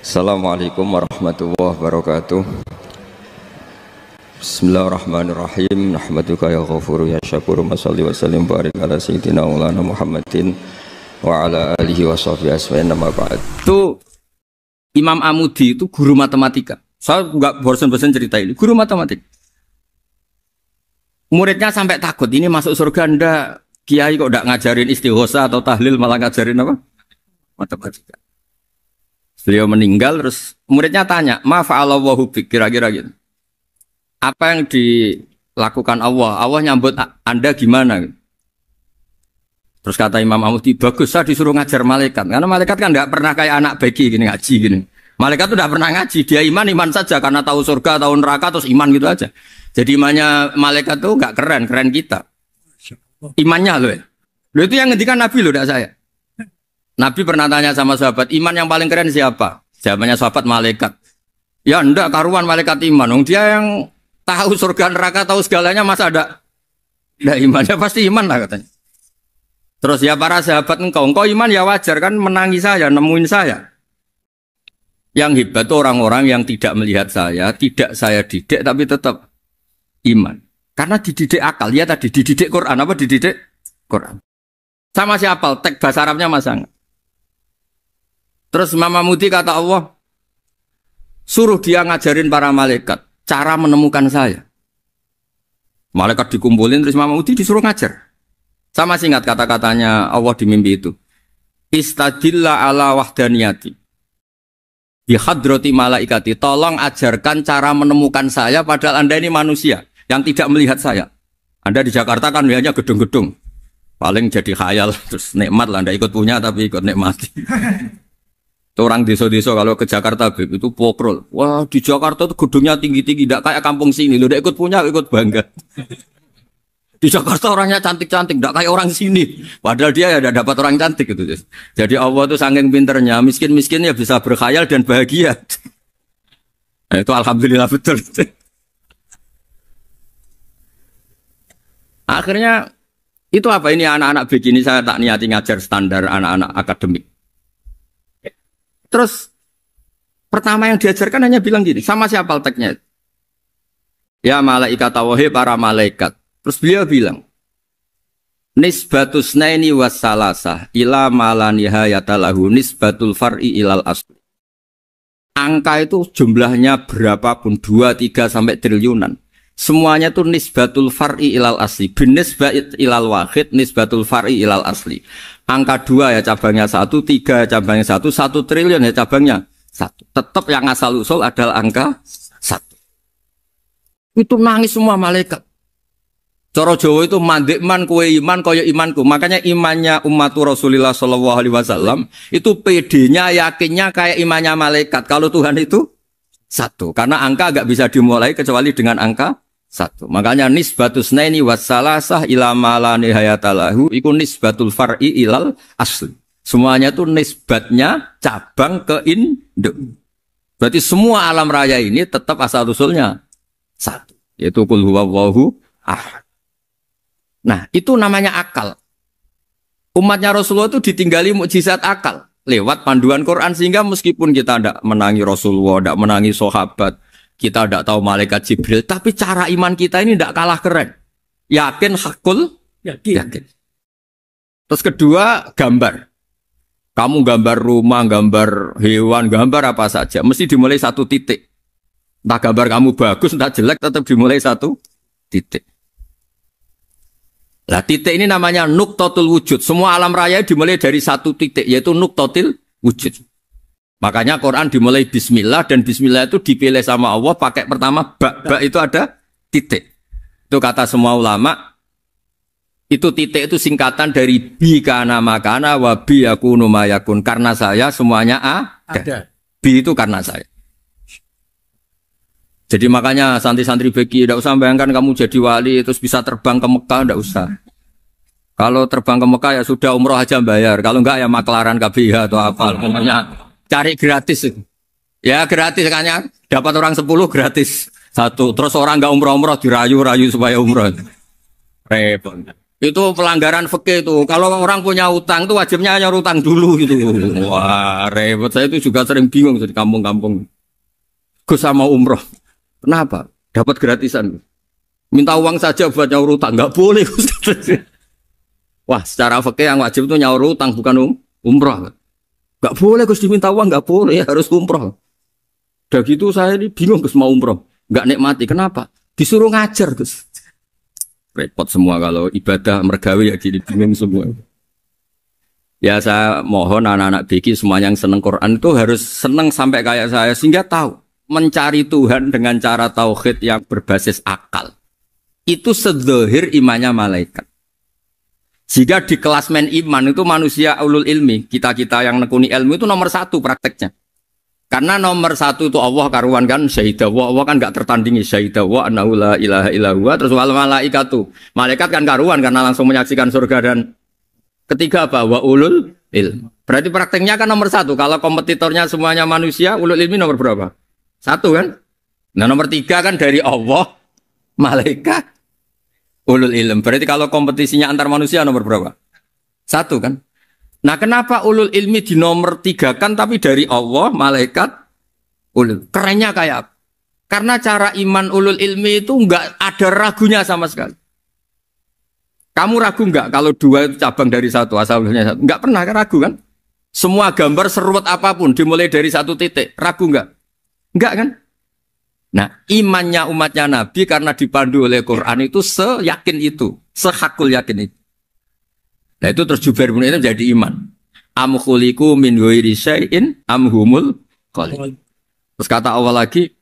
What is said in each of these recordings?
Assalamualaikum warahmatullahi wabarakatuh. Bismillahirrahmanirrahim. Nahmaduka ya ghafuru ya syakuru. Masalli wa sallim barik ala sayyidina maulana Muhammadin wa ala alihi wa sahbihi asma'in nama ba'd. Itu Imam Amudi itu guru matematika. Saya nggak bosan-bosan cerita ini. Guru matematika. Muridnya sampai takut, ini masuk surga ndak? Kiai kok ndak ngajarin istighosa atau tahlil, malah ngajarin apa? Matematika. Beliau meninggal, terus muridnya tanya, ma fa'alallahu bik, kira-kira gitu. Apa yang dilakukan Allah? Allah nyambut Anda gimana? Terus kata Imam Amudi, bagus, saya disuruh ngajar malaikat. Karena malaikat kan tidak pernah kayak anak beki gini, ngaji gini. Malaikat itu tidak pernah ngaji, dia iman saja. Karena tahu surga, tahu neraka, terus iman gitu aja. Jadi imannya malaikat itu nggak keren, keren kita. Imannya loh. Loh itu yang ngendikan Nabi loh, tidak saya. Nabi pernah tanya sama sahabat, iman yang paling keren siapa? Jawabannya sahabat, malaikat. Ya enggak, karuan malaikat iman. Dia yang tahu surga neraka, tahu segalanya, masa ada imannya? Pasti iman lah katanya. Terus ya para sahabat, engkau iman ya wajar kan, menangi saya, nemuin saya. Yang hebat itu orang-orang yang tidak melihat saya, tidak saya didik, tapi tetap iman. Karena dididik akal, ya tadi dididik Quran, apa dididik Quran. Sama siapa? Teks bahasa Arabnya masang. Terus Imam Amudi kata Allah, suruh dia ngajarin para malaikat cara menemukan saya. Malaikat dikumpulin, terus Imam Amudi disuruh ngajar. Sama singkat kata-katanya Allah di mimpi itu. Istadilla ala wahdaniyati bi hadrati malaikati. Tolong ajarkan cara menemukan saya padahal Anda ini manusia yang tidak melihat saya. Anda di Jakarta kan melihatnya gedung-gedung. Paling jadi khayal, terus nikmat lah, Anda ikut punya tapi ikut nikmati. Orang desa-desa kalau ke Jakarta itu pokrol. Wah, di Jakarta itu gedungnya tinggi-tinggi, tidak kayak kampung sini. Lu udah ikut punya, ikut bangga. Di Jakarta orangnya cantik-cantik, tidak kayak orang sini. Padahal dia ya dapat orang cantik gitu. Jadi Allah itu saking pinternya, miskin-miskinnya bisa berkhayal dan bahagia. Nah, itu alhamdulillah betul. Akhirnya itu apa ini anak-anak begini saya tak niati ngajar standar anak-anak akademik. Terus pertama yang diajarkan hanya bilang gini, sama siapa teknya? Ya malaikat wahai para malaikat. Terus beliau bilang, nisbatus naini wassalasah ila malanihayatalahu nisbatul far'i ilal asli. Angka itu jumlahnya berapapun, 2, 3 sampai triliunan. Semuanya itu nisbatul far'i ilal asli. Binisbat ilal wahid nisbatul far'i ilal asli. Angka 2 ya cabangnya 1, 3 cabangnya 1, 1 triliun ya cabangnya 1. Tetap yang asal usul adalah angka 1. Itu nangis semua malaikat. Cara Jawa itu mandekman kue iman kaya imanku. Makanya imannya umatur Rasulullah SAW itu PD-nya, yakinnya kayak imannya malaikat. Kalau Tuhan itu 1. Karena angka agak bisa dimulai kecuali dengan angka 1. Makanya nisbatus naini wassalasah ila ma la nihayata lahu iku nisbatul far'i ilal asli. Semuanya itu nisbatnya cabang ke induk. Berarti semua alam raya ini tetap asal usulnya 1, yaitu qul huwallahu ahad. Nah, itu namanya akal. Umatnya Rasulullah itu ditinggali mukjizat akal lewat panduan Quran, sehingga meskipun kita tidak menangi Rasulullah, tidak menangi sahabat, kita tidak tahu malaikat Jibril, tapi cara iman kita ini tidak kalah keren. Yakin, hakul, yakin. Terus kedua, gambar. Kamu gambar rumah, gambar hewan, gambar apa saja, mesti dimulai 1 titik. Entah gambar kamu bagus, entah jelek, tetap dimulai 1 titik. Nah, titik ini namanya nuqtatul wujud. Semua alam raya dimulai dari 1 titik, yaitu nuqtatul wujud. Makanya Quran dimulai bismillah, dan bismillah itu dipilih sama Allah pakai pertama ba itu ada titik. Itu kata semua ulama, itu titik itu singkatan dari bi kana makana wa bi yakunu mayakun. Karena saya semuanya ada. Bi itu karena saya. Jadi makanya santri-santri beki tidak usah bayangkan kamu jadi wali terus bisa terbang ke Mekah, tidak usah. Kalau terbang ke Mekah ya sudah umroh aja bayar. Kalau enggak ya maklaran KBH atau apa. Pokoknya cari gratis. Ya gratis kan ya. Dapat orang 10 gratis 1. Terus orang enggak umroh-umroh dirayu-rayu supaya umroh. Repot. Itu pelanggaran fikih itu. Kalau orang punya utang itu wajibnya nyaur utang dulu gitu. Wah, repot. Saya itu juga sering bingung di kampung-kampung. Gus sama umroh. Kenapa? Dapat gratisan. Minta uang saja buat nyaur utang. Nggak boleh. Wah, secara fikih yang wajib itu nyaur utang bukan umroh. Nggak boleh Gus diminta uang. Nggak boleh. Harus umroh. Udah gitu saya ini bingung Gus mau umroh. Nggak nikmati. Kenapa? Disuruh ngajar Gus. Repot semua kalau ibadah mergawe ya gini bingung semua. Ya saya mohon anak-anak BK semuanya yang seneng Quran itu harus seneng sampai kayak saya sehingga tahu mencari Tuhan dengan cara tauhid yang berbasis akal. Itu sedzahir imannya malaikat. Jika di klasmen iman itu manusia ulul ilmi, kita-kita yang nekuni ilmu itu nomor 1 prakteknya. Karena nomor 1 itu Allah karuan kan syahidah wa, Allah kan gak tertandingi syahidah wa annahu la ilaha illallah. Terus wal malaikatu, malaikat kan karuan karena langsung menyaksikan surga. Dan ketiga apa? Wa ulul ilm. Berarti prakteknya kan nomor 1. Kalau kompetitornya semuanya manusia, ulul ilmi nomor berapa? 1 kan? Nah nomor 3 kan dari Allah, malaikat, ulul ilm. Berarti kalau kompetisinya antar manusia nomor berapa? 1 kan? Nah kenapa ulul ilmi di nomor 3 kan tapi dari Allah, malaikat, ulul. Kerennya kayak apa? Karena cara iman ulul ilmi itu enggak ada ragunya sama sekali. Kamu ragu enggak kalau 2 itu cabang dari 1, asalnya 1? Enggak pernah kan ragu kan? Semua gambar seruat apapun dimulai dari 1 titik, ragu enggak? Enggak kan? Nah imannya umatnya Nabi karena dipandu oleh Quran itu seyakin itu, sehakul yakin itu. Nah itu terus Jubair bin Mut'im jadi iman. Am khuliqu min ghairi syai'in am humul khaliq. Terus kata Allah lagi,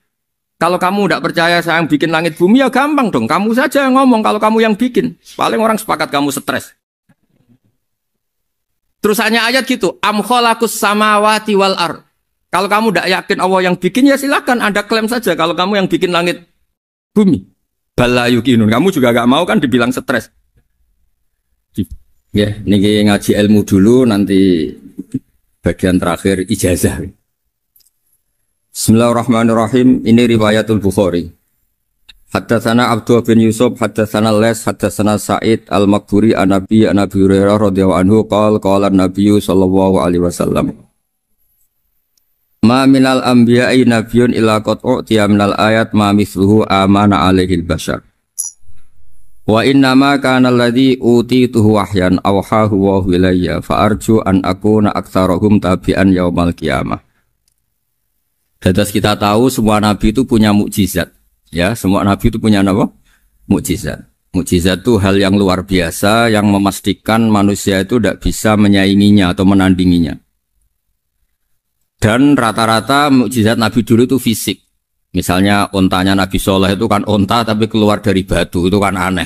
kalau kamu tidak percaya saya yang bikin langit bumi ya gampang dong. Kamu saja yang ngomong kalau kamu yang bikin. Paling orang sepakat kamu stres. Terus hanya ayat gitu, am khalaqus samawati wal ar. Kalau kamu tidak yakin Allah yang bikin ya silahkan Anda klaim saja kalau kamu yang bikin langit bumi. Bala yuqinun. Kamu juga gak mau kan dibilang stres. Ya, ini ngaji ilmu dulu, nanti bagian terakhir ijazah. Bismillahirrahmanirrahim. Ini riwayatul Bukhari. Haddatsana Abdullah bin Yusuf, haddatsana Les, haddatsana Sa'id al-Maqburi an-Nabi Hurairah radhiyallahu anhu qala an-Nabi sallallahu alaihi wasallam. Ma minal anbiya'i nabiyyun illa qad u'tiya minal ayat ma mithluhu amana alaihi al-bashar. Wa innama kana alladhi utituhu wahyan awhahu wa ilayya fa arju an akuna aktsarahum tabi'an yaumal qiyamah. Dados kita tahu semua nabi itu punya mukjizat. Ya, semua nabi itu punya apa? Mukjizat. Mukjizat itu hal yang luar biasa yang memastikan manusia itu tidak bisa menyainginya atau menandinginya. Dan rata-rata mukjizat nabi dulu itu fisik. Misalnya ontanya Nabi Soleh itu kan onta tapi keluar dari batu, itu kan aneh.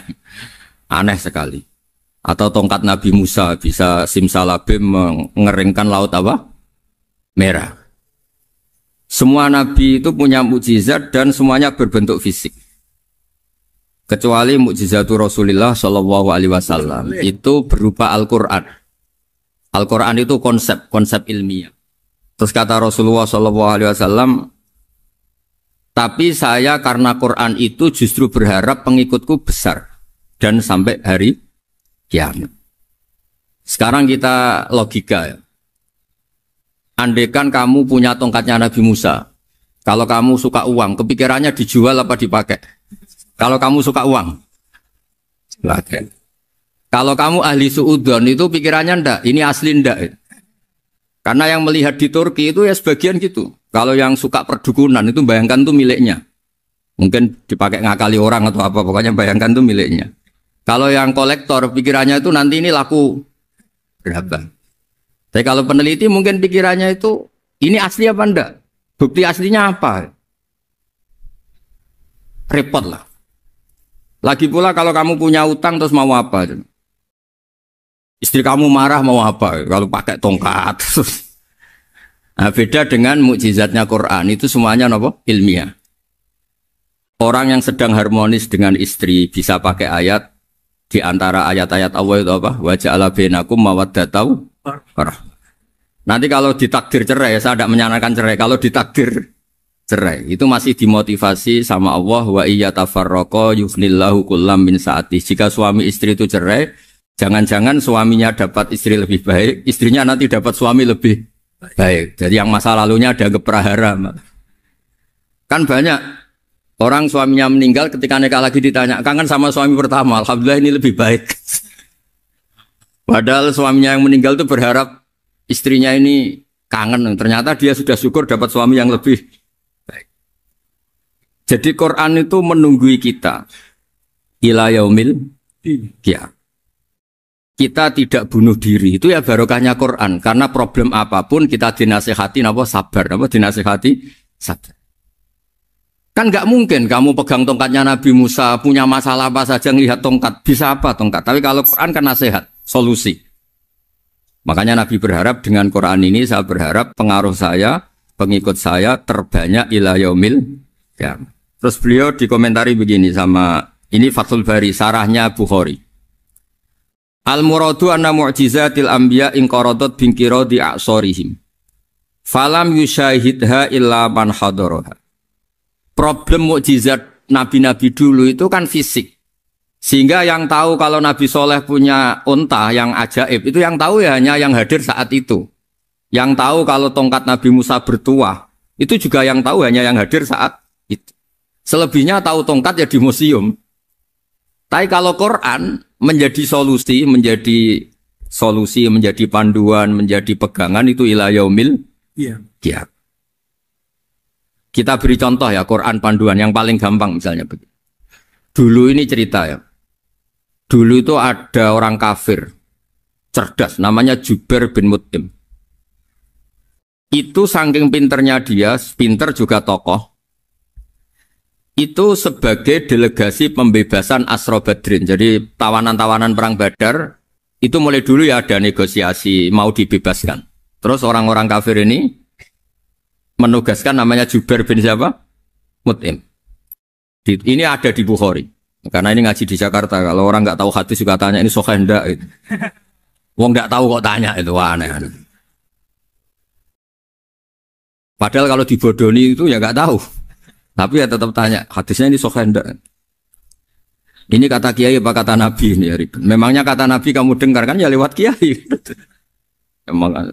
Aneh sekali. Atau tongkat Nabi Musa bisa simsalabim mengeringkan laut apa? Merah. Semua Nabi itu punya mukjizat dan semuanya berbentuk fisik. Kecuali mukjizatul Rasulullah Shallallahu Alaihi Wasallam itu berupa Al-Quran. Al-Quran itu konsep ilmiah. Terus kata Rasulullah Shallallahu Alaihi Wasallam, tapi saya karena Quran itu justru berharap pengikutku besar dan sampai hari kiamat. Sekarang kita logika ya. Andaikan kamu punya tongkatnya Nabi Musa, kalau kamu suka uang, kepikirannya dijual apa dipakai? Kalau kamu suka uang, pakai. Kalau kamu ahli suudon itu pikirannya ndak, ini asli ndak. Karena yang melihat di Turki itu ya sebagian gitu. Kalau yang suka perdukunan itu bayangkan tuh miliknya. Mungkin dipakai ngakali orang atau apa, pokoknya bayangkan tuh miliknya. Kalau yang kolektor pikirannya itu nanti ini laku berapa. Tapi kalau peneliti mungkin pikirannya itu ini asli apa enggak? Bukti aslinya apa? Repot lah. Lagi pula kalau kamu punya utang terus mau apa? Istri kamu marah mau apa? Kalau pakai tongkat. Nah, beda dengan mukjizatnya Quran itu semuanya apa? Ilmiah. Orang yang sedang harmonis dengan istri bisa pakai ayat di antara ayat-ayat Allah itu apa? Wa ja'ala bainakum mawaddatan warahmah. Nanti kalau ditakdir cerai, saya tidak menyarankan cerai. Kalau ditakdir cerai. Itu masih dimotivasi sama Allah, wa iya tafarraqa yughnillahu kullam min saati. Jika suami istri itu cerai, jangan-jangan suaminya dapat istri lebih baik, istrinya nanti dapat suami lebih baik. Jadi yang masa lalunya ada keprahara. Kan banyak orang suaminya meninggal ketika nikah lagi ditanya, kangen sama suami pertama, alhamdulillah ini lebih baik. Padahal suaminya yang meninggal itu berharap istrinya ini kangen, ternyata dia sudah syukur dapat suami yang lebih baik. Jadi Quran itu menunggui kita ila yaumil qiyamah. Kita tidak bunuh diri, itu ya barokahnya Quran. Karena problem apapun kita dinasihati apa sabar, apa dinasihati sabar. Kan nggak mungkin kamu pegang tongkatnya Nabi Musa, punya masalah apa saja ngelihat tongkat, bisa apa tongkat. Tapi kalau Quran kan nasihat, solusi. Makanya Nabi berharap dengan Quran ini, saya berharap pengaruh saya, pengikut saya terbanyak ila yaumil ya. Terus beliau dikomentari begini sama, ini Fathul Bari, sarahnya Bukhari. Al-muradu anna mu'jizatil anbiya inqaradat binqiradi a'sorihim. Falam yusyahidha illa man hadaraha. Problem mukjizat nabi-nabi dulu itu kan fisik. Sehingga yang tahu kalau Nabi Soleh punya unta yang ajaib, itu yang tahu ya hanya yang hadir saat itu. Yang tahu kalau tongkat Nabi Musa bertuah, itu juga yang tahu hanya yang hadir saat itu. Selebihnya tahu tongkat ya di museum. Tapi kalau Quran menjadi solusi, menjadi panduan, menjadi pegangan itu ila yaumil qiyamah. Kita beri contoh ya, Quran panduan yang paling gampang misalnya begini. Dulu ini cerita ya. Dulu itu ada orang kafir cerdas namanya Jubair bin Mut'im. Itu saking pinternya dia, pinter juga tokoh. Itu sebagai delegasi pembebasan Asra Badrin. Jadi tawanan-tawanan perang Badar itu mulai dulu ya ada negosiasi mau dibebaskan. Terus orang-orang kafir ini menugaskan namanya Jubair bin siapa? Mut'im. Ini ada di Bukhari. Karena ini ngaji di Jakarta. Kalau orang nggak tahu hadis juga tanya ini sahih enggak gitu. Wong nggak tahu kok tanya itu aneh. Padahal kalau dibodoni itu ya nggak tahu. Tapi ya tetap tanya, hadisnya ini sahih enggak? Ini kata kiai apa kata nabi ini ya ribet. Memangnya kata nabi kamu dengar kan ya lewat kiai. Emang.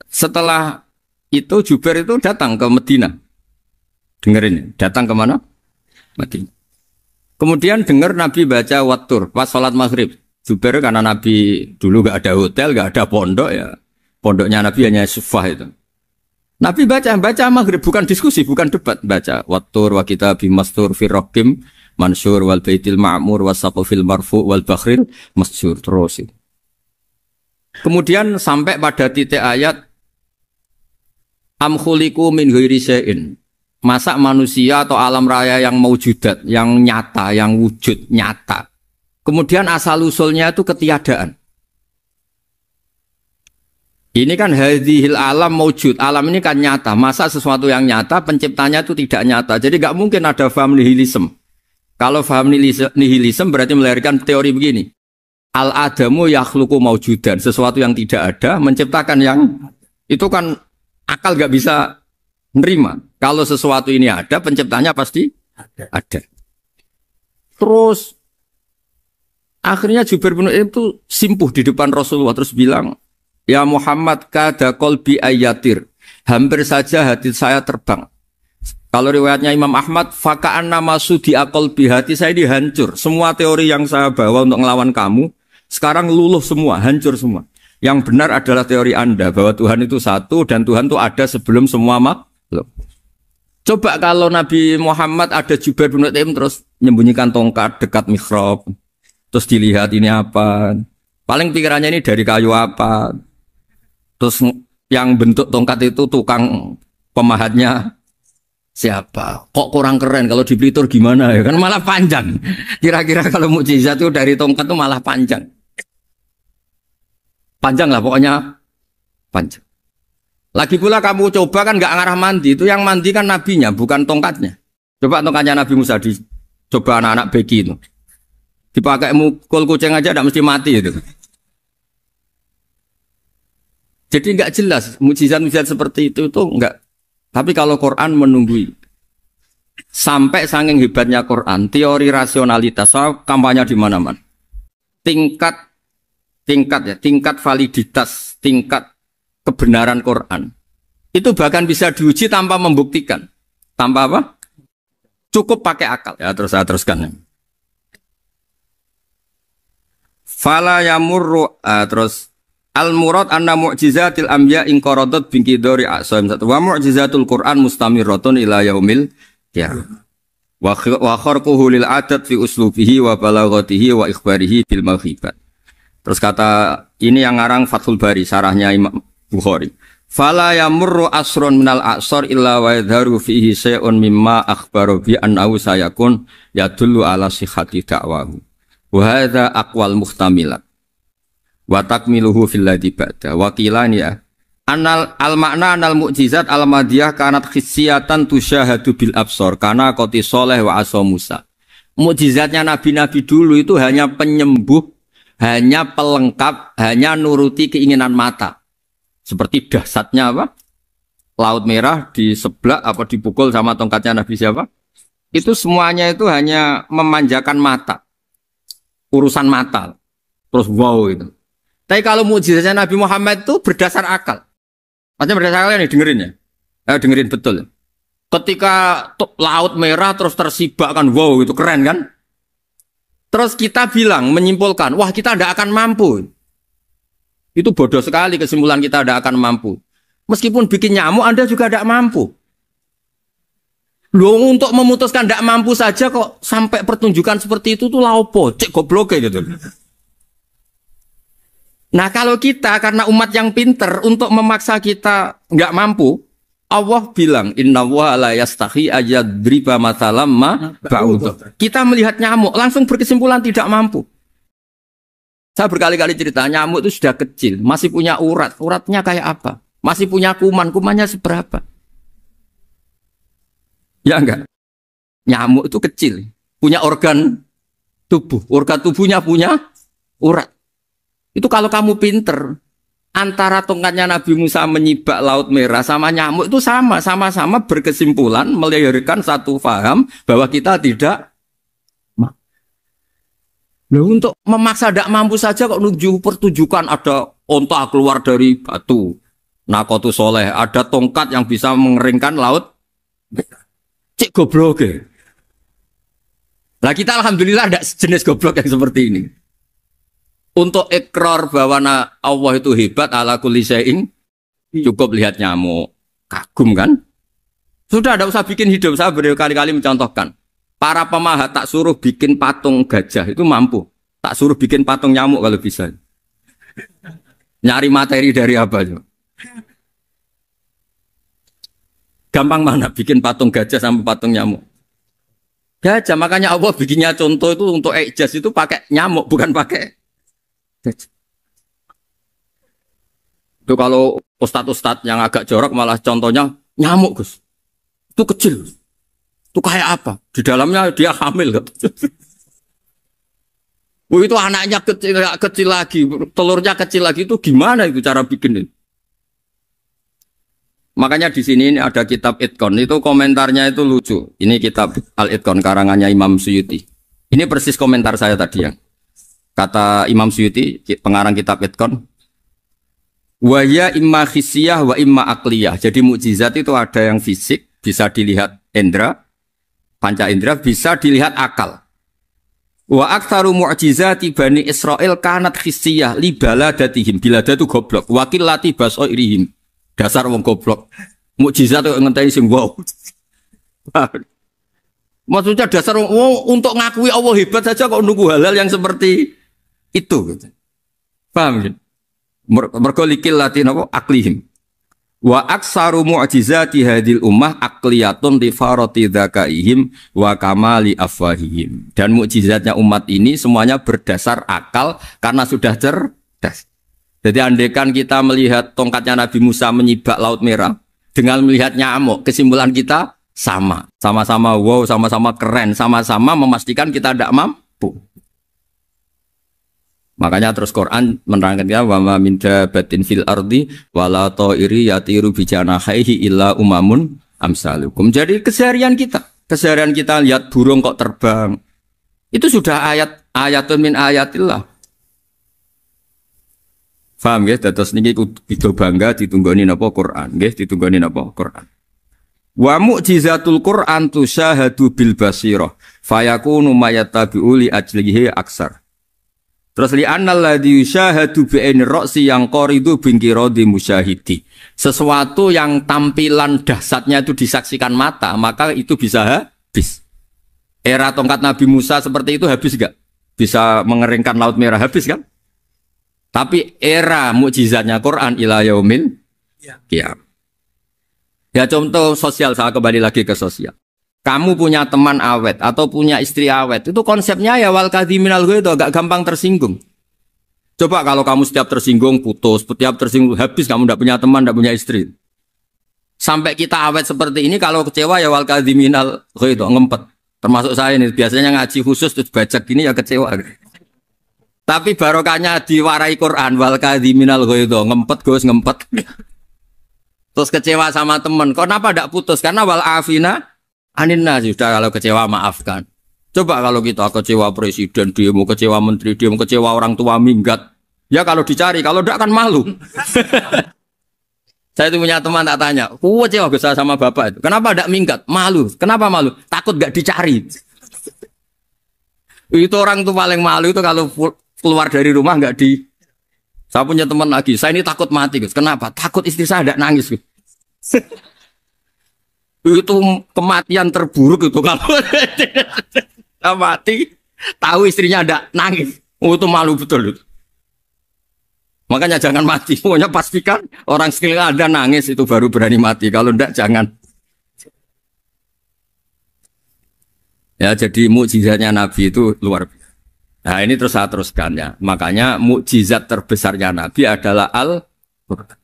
Setelah itu Jubair itu datang ke Medina. Dengerin, datang ke mana? Medina. Kemudian dengar Nabi baca wattur pas sholat maghrib. Jubair karena Nabi dulu gak ada hotel, gak ada pondok ya. Pondoknya Nabi hanya sufah itu. Nabi baca maghrib, bukan diskusi, bukan debat. Baca wattur wa kitabim mastur firrokim mansur wal baitil ma'mur wasaqofil marfu wal bakhril masyur terus. Kemudian sampai pada titik ayat am khuliqu min ghairi syai'in. Masa manusia atau alam raya yang maujudat, yang nyata, yang wujud nyata. Kemudian asal-usulnya itu ketiadaan. Ini kan hadhil alam maujud. Alam ini kan nyata. Masa sesuatu yang nyata, penciptanya itu tidak nyata. Jadi nggak mungkin ada faham nihilisme. Kalau faham nihilisme berarti melahirkan teori begini. Al-adamu yakhluqu maujudan. Sesuatu yang tidak ada, menciptakan yang... Itu kan akal nggak bisa menerima. Kalau sesuatu ini ada, penciptanya pasti ada. Terus akhirnya Jubair bin Mut'im itu simpuh di depan Rasulullah terus bilang, ya Muhammad kada qalbi ayatir. Hampir saja hati saya terbang. Kalau riwayatnya Imam Ahmad, faka'anna masudi qalbi, hati saya ini hancur. Semua teori yang saya bawa untuk ngelawan kamu sekarang luluh semua, hancur semua. Yang benar adalah teori Anda bahwa Tuhan itu satu dan Tuhan itu ada sebelum semua makhluk. Coba kalau Nabi Muhammad ada Jubair bin Mut'im terus menyembunyikan tongkat dekat mihrab. Terus dilihat ini apa. Paling pikirannya ini dari kayu apa. Terus yang bentuk tongkat itu tukang pemahatnya siapa. Kok kurang keren kalau di Blitur gimana ya. Kan malah panjang. Kira-kira kalau mukjizat itu dari tongkat itu malah panjang. Panjang lah pokoknya. Panjang. Lagi pula kamu coba kan nggak ngarah mandi. Itu yang mandi kan nabinya, bukan tongkatnya. Coba tongkatnya Nabi Musa dicoba anak-anak beki itu. Dipakai mukul kucing aja tidak mesti mati itu. Jadi nggak jelas mukjizat-mukjizat seperti itu nggak Tapi kalau Quran menunggui. Sampai saking hebatnya Quran, teori rasionalitas, soal kampanye di mana-mana. Tingkat validitas, tingkat kebenaran Quran. Itu bahkan bisa diuji tanpa membuktikan. Tanpa apa? Cukup pakai akal. Ya, terus saya teruskan. Fala yamurru terus al-murad anna mu'jizatil anbiya in qaradat bi qidari a'sam wa mu'jizatul Qur'an mustamirratun ila yaumil qiyamah. Wa kharquhu lil adat fi uslubihi wa balaghatihi wa ikhbarihi bil maghibat. Terus kata ini yang ngarang Fathul Bari sarahnya Imam Bukhari. Fala yamurru asrun minal a'sar illa wa yadharu fihi syai'un mimma akhbaru bi annahu sayakun yadullu ala sihhati da'wahu. Wa hadza aqwal muhtamilat wa takmiluhu fil ladzi ba'da wa qilani ya anal al makna anal mukjizat al madiyah kanat khissiyatan tusyahadu bil absar kana qoti soleh wa asa Musa. Mukjizatnya nabi-nabi dulu itu hanya penyembuh, hanya pelengkap, hanya nuruti keinginan mata. Seperti dahsyatnya apa? Laut Merah diseblak apa dipukul sama tongkatnya Nabi siapa? Itu semuanya itu hanya memanjakan mata. Urusan mata, terus wow itu. Tapi kalau mukjizatnya Nabi Muhammad itu berdasar akal. Maksudnya berdasar akal nih dengerin ya, dengerin betul. Ketika Laut Merah terus tersibak kan, wow itu keren kan. Terus kita bilang menyimpulkan, wah kita tidak akan mampu. Itu bodoh sekali kesimpulan kita tidak akan mampu. Meskipun bikin nyamuk Anda juga tidak mampu. Loh untuk memutuskan tidak mampu saja kok sampai pertunjukan seperti itu tuh laopo, cek goblok gitu. Nah kalau kita karena umat yang pinter untuk memaksa kita nggak mampu, Allah bilang Inna wa la yastahi ayadriba mathalam ma ba'ud. Kita melihat nyamuk langsung berkesimpulan tidak mampu. Saya berkali-kali cerita nyamuk itu sudah kecil, masih punya urat, uratnya kayak apa? Masih punya kuman, kumannya seberapa? Ya enggak, nyamuk itu kecil, punya organ tubuhnya punya urat. Itu kalau kamu pinter, antara tongkatnya Nabi Musa menyibak Laut Merah sama nyamuk itu sama-sama berkesimpulan melahirkan satu faham bahwa kita tidak. Loh, untuk memaksa tidak mampu saja kok menuju pertunjukan ada onta keluar dari batu, nakotu soleh, ada tongkat yang bisa mengeringkan laut. Cek goblok ya. Nah kita alhamdulillah tidak sejenis goblok yang seperti ini. Untuk ikrar bahwa Allah itu hebat ala kulli syai'in, cukup lihat nyamuk, kagum kan? Sudah tidak usah bikin hidup. Saya berkali-kali mencontohkan. Para pemahat tak suruh bikin patung gajah itu mampu. Tak suruh bikin patung nyamuk kalau bisa. Nyari materi dari apa? Gampang mana bikin patung gajah sama patung nyamuk? Gajah, makanya Allah bikinnya contoh itu untuk ijaz itu pakai nyamuk, bukan pakai gajah. Itu kalau ustadz-ustadz yang agak jorok malah contohnya nyamuk, Gus. Itu kecil. Itu kayak apa? Di dalamnya dia hamil. Oh, itu anaknya kecil lagi, telurnya kecil lagi, itu gimana itu cara bikin itu? Makanya di sini ini ada kitab Itqan, itu komentarnya itu lucu. Ini kitab Al-Itqan karangannya Imam Suyuti. Ini persis komentar saya tadi ya. Kata Imam Suyuti, pengarang kitab Itqan, wa ya imma khissiyah wa imma aqliyah. Jadi mukjizat itu ada yang fisik, bisa dilihat indra, panca indra, bisa dilihat akal. Wa aktsaru mu'jizati Bani Israil kanat khissiyah li baladatihim. Bilada itu goblok, wakillati basairihim. Dasar wong goblok. Mukjizat kok ngenteni sing wow. Maksudnya dasar wong untuk ngakui Allah hebat saja kok nunggu halal yang seperti itu gitu. Paham ya? Mergo likil latin apa aklihim. Wa aksaru mu'jizati hadil ummah aqliyatun li farati dzakaihim wa kamali afwahihim. Dan mukjizatnya umat ini semuanya berdasar akal karena sudah cerdas. Jadi andaikan kita melihat tongkatnya Nabi Musa menyibak Laut Merah dengan melihat nyamuk, kesimpulan kita sama. Sama-sama wow, sama-sama keren, sama-sama memastikan kita tidak mampu. Makanya terus Quran menerangkan wa ma min dabatin fil ardi wala ta'iri yatiru bi janahihi illa umamun amsalukum. Jadi keseharian kita lihat burung kok terbang. Itu sudah ayatun min ayatillah. Paham nggih? Dados niki kudu bangga ditunggoni napa Quran, nggih, ditunggoni napa Quran. Wa mu'jizatul Quran tusyahadu bil basirah fayakunu mayattabi'u li ajlihi aksar. Terus li annal ladzi yusyahadu bi aini ra'si yang qaridu bingkiradi musyahidi. Sesuatu yang tampilan dahsyatnya itu disaksikan mata, maka itu bisa habis. Era tongkat Nabi Musa seperti itu habis enggak? Bisa mengeringkan laut merah, habis kan? Tapi era mukjizatnya Quran ila yaumil qiyamah. Ya contoh sosial, saya kembali lagi ke sosial. Kamu punya teman awet atau punya istri awet, itu konsepnya ya wal kadhiminal ghaidh, agak gampang tersinggung. Coba kalau kamu setiap tersinggung putus, setiap tersinggung habis, kamu tidak punya teman, tidak punya istri. Sampai kita awet seperti ini, kalau kecewa ya wal kadhiminal ghaidh, ngempet. Termasuk saya ini, biasanya ngaji khusus terus baca gini ya kecewa. Tapi barokahnya diwarai Quran wal kadhiminal ghaidh, ngempet Gus, ngempet. Terus kecewa sama teman, kenapa tidak putus? Karena wal afina aninna, sudah kalau kecewa maafkan. Coba kalau kita kecewa presiden, dia mau kecewa menteri, dia mau kecewa orang tua minggat. Ya kalau dicari, kalau tidak kan malu. Saya itu punya teman tak tanya, kecewa besar sama bapak itu. Kenapa tidak minggat? Malu. Kenapa malu? Takut gak dicari. Itu orang tuh paling malu itu kalau keluar dari rumah nggak di. Saya punya teman lagi, saya ini takut mati, Gus. Kenapa? Takut istri saya tidak nangis, Gus. Itu kematian terburuk itu kalau mati, tahu istrinya tidak nangis. Oh, itu malu betul itu. Makanya jangan mati. Pokoknya pastikan orang sekeliling Anda nangis itu baru berani mati. Kalau tidak jangan. Ya jadi mukjizatnya Nabi itu luar biasa. Nah ini terus saya teruskan ya. Makanya mukjizat terbesarnya Nabi adalah Al-Quran.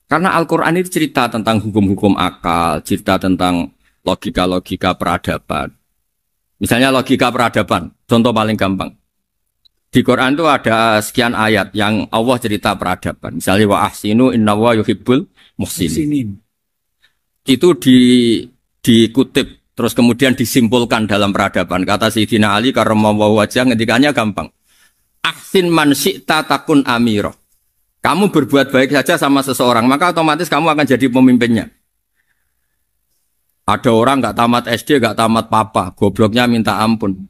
Karena Al-Quran itu cerita tentang hukum-hukum akal, cerita tentang logika-logika peradaban. Misalnya logika peradaban, contoh paling gampang. Di Quran itu ada sekian ayat yang Allah cerita peradaban. Misalnya wa ahsinu innallaha yuhibbul muhsinin. Itu dikutip terus kemudian disimpulkan dalam peradaban. Kata Sayyidina Ali karramallahu wajhah, ngendikannya gampang. Ahsin man syi'ta takun amira. Kamu berbuat baik saja sama seseorang, maka otomatis kamu akan jadi pemimpinnya. Ada orang nggak tamat SD, nggak tamat papa, gobloknya minta ampun.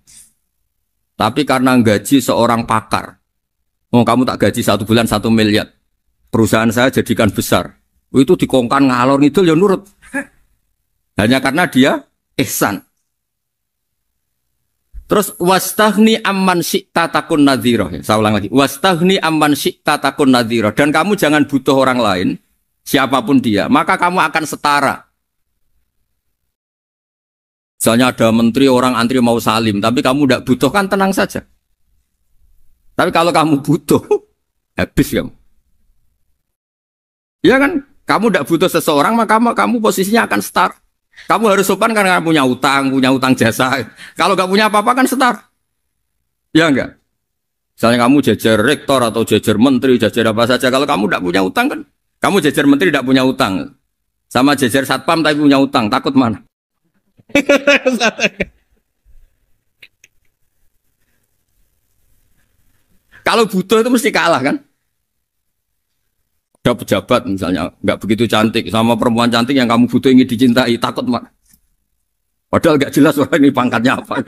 Tapi karena gaji seorang pakar, oh kamu tak gaji 1 bulan 1 miliar, perusahaan saya jadikan besar. Itu dikongkan ngalor ngidul ya nurut. Hanya karena dia ihsan. Terus wastaghni amman syi'ta takun nadhira. Saya ulang lagi. Wastaghni amman syi'ta takun nadhira. Dan kamu jangan butuh orang lain, siapapun dia, maka kamu akan setara. Misalnya ada menteri orang antri mau salim, tapi kamu tidak butuh, kan tenang saja. Tapi kalau kamu butuh, habis kamu. Ya kan? Kamu tidak butuh seseorang, maka kamu posisinya akan setara. Kamu harus sopan karena punya utang jasa. Kalau nggak punya apa-apa kan setara. Ya enggak? Misalnya kamu jajar rektor atau jajar menteri, jajar apa saja. Kalau kamu tidak punya utang kan, kamu jajar menteri tidak punya utang. Sama jajar satpam tapi punya utang, takut mana? Kalau butuh itu mesti kalah kan? Ada pejabat misalnya nggak begitu cantik sama perempuan cantik yang kamu butuh ingin dicintai, takut mak. Padahal nggak jelas orang ini pangkatnya apa.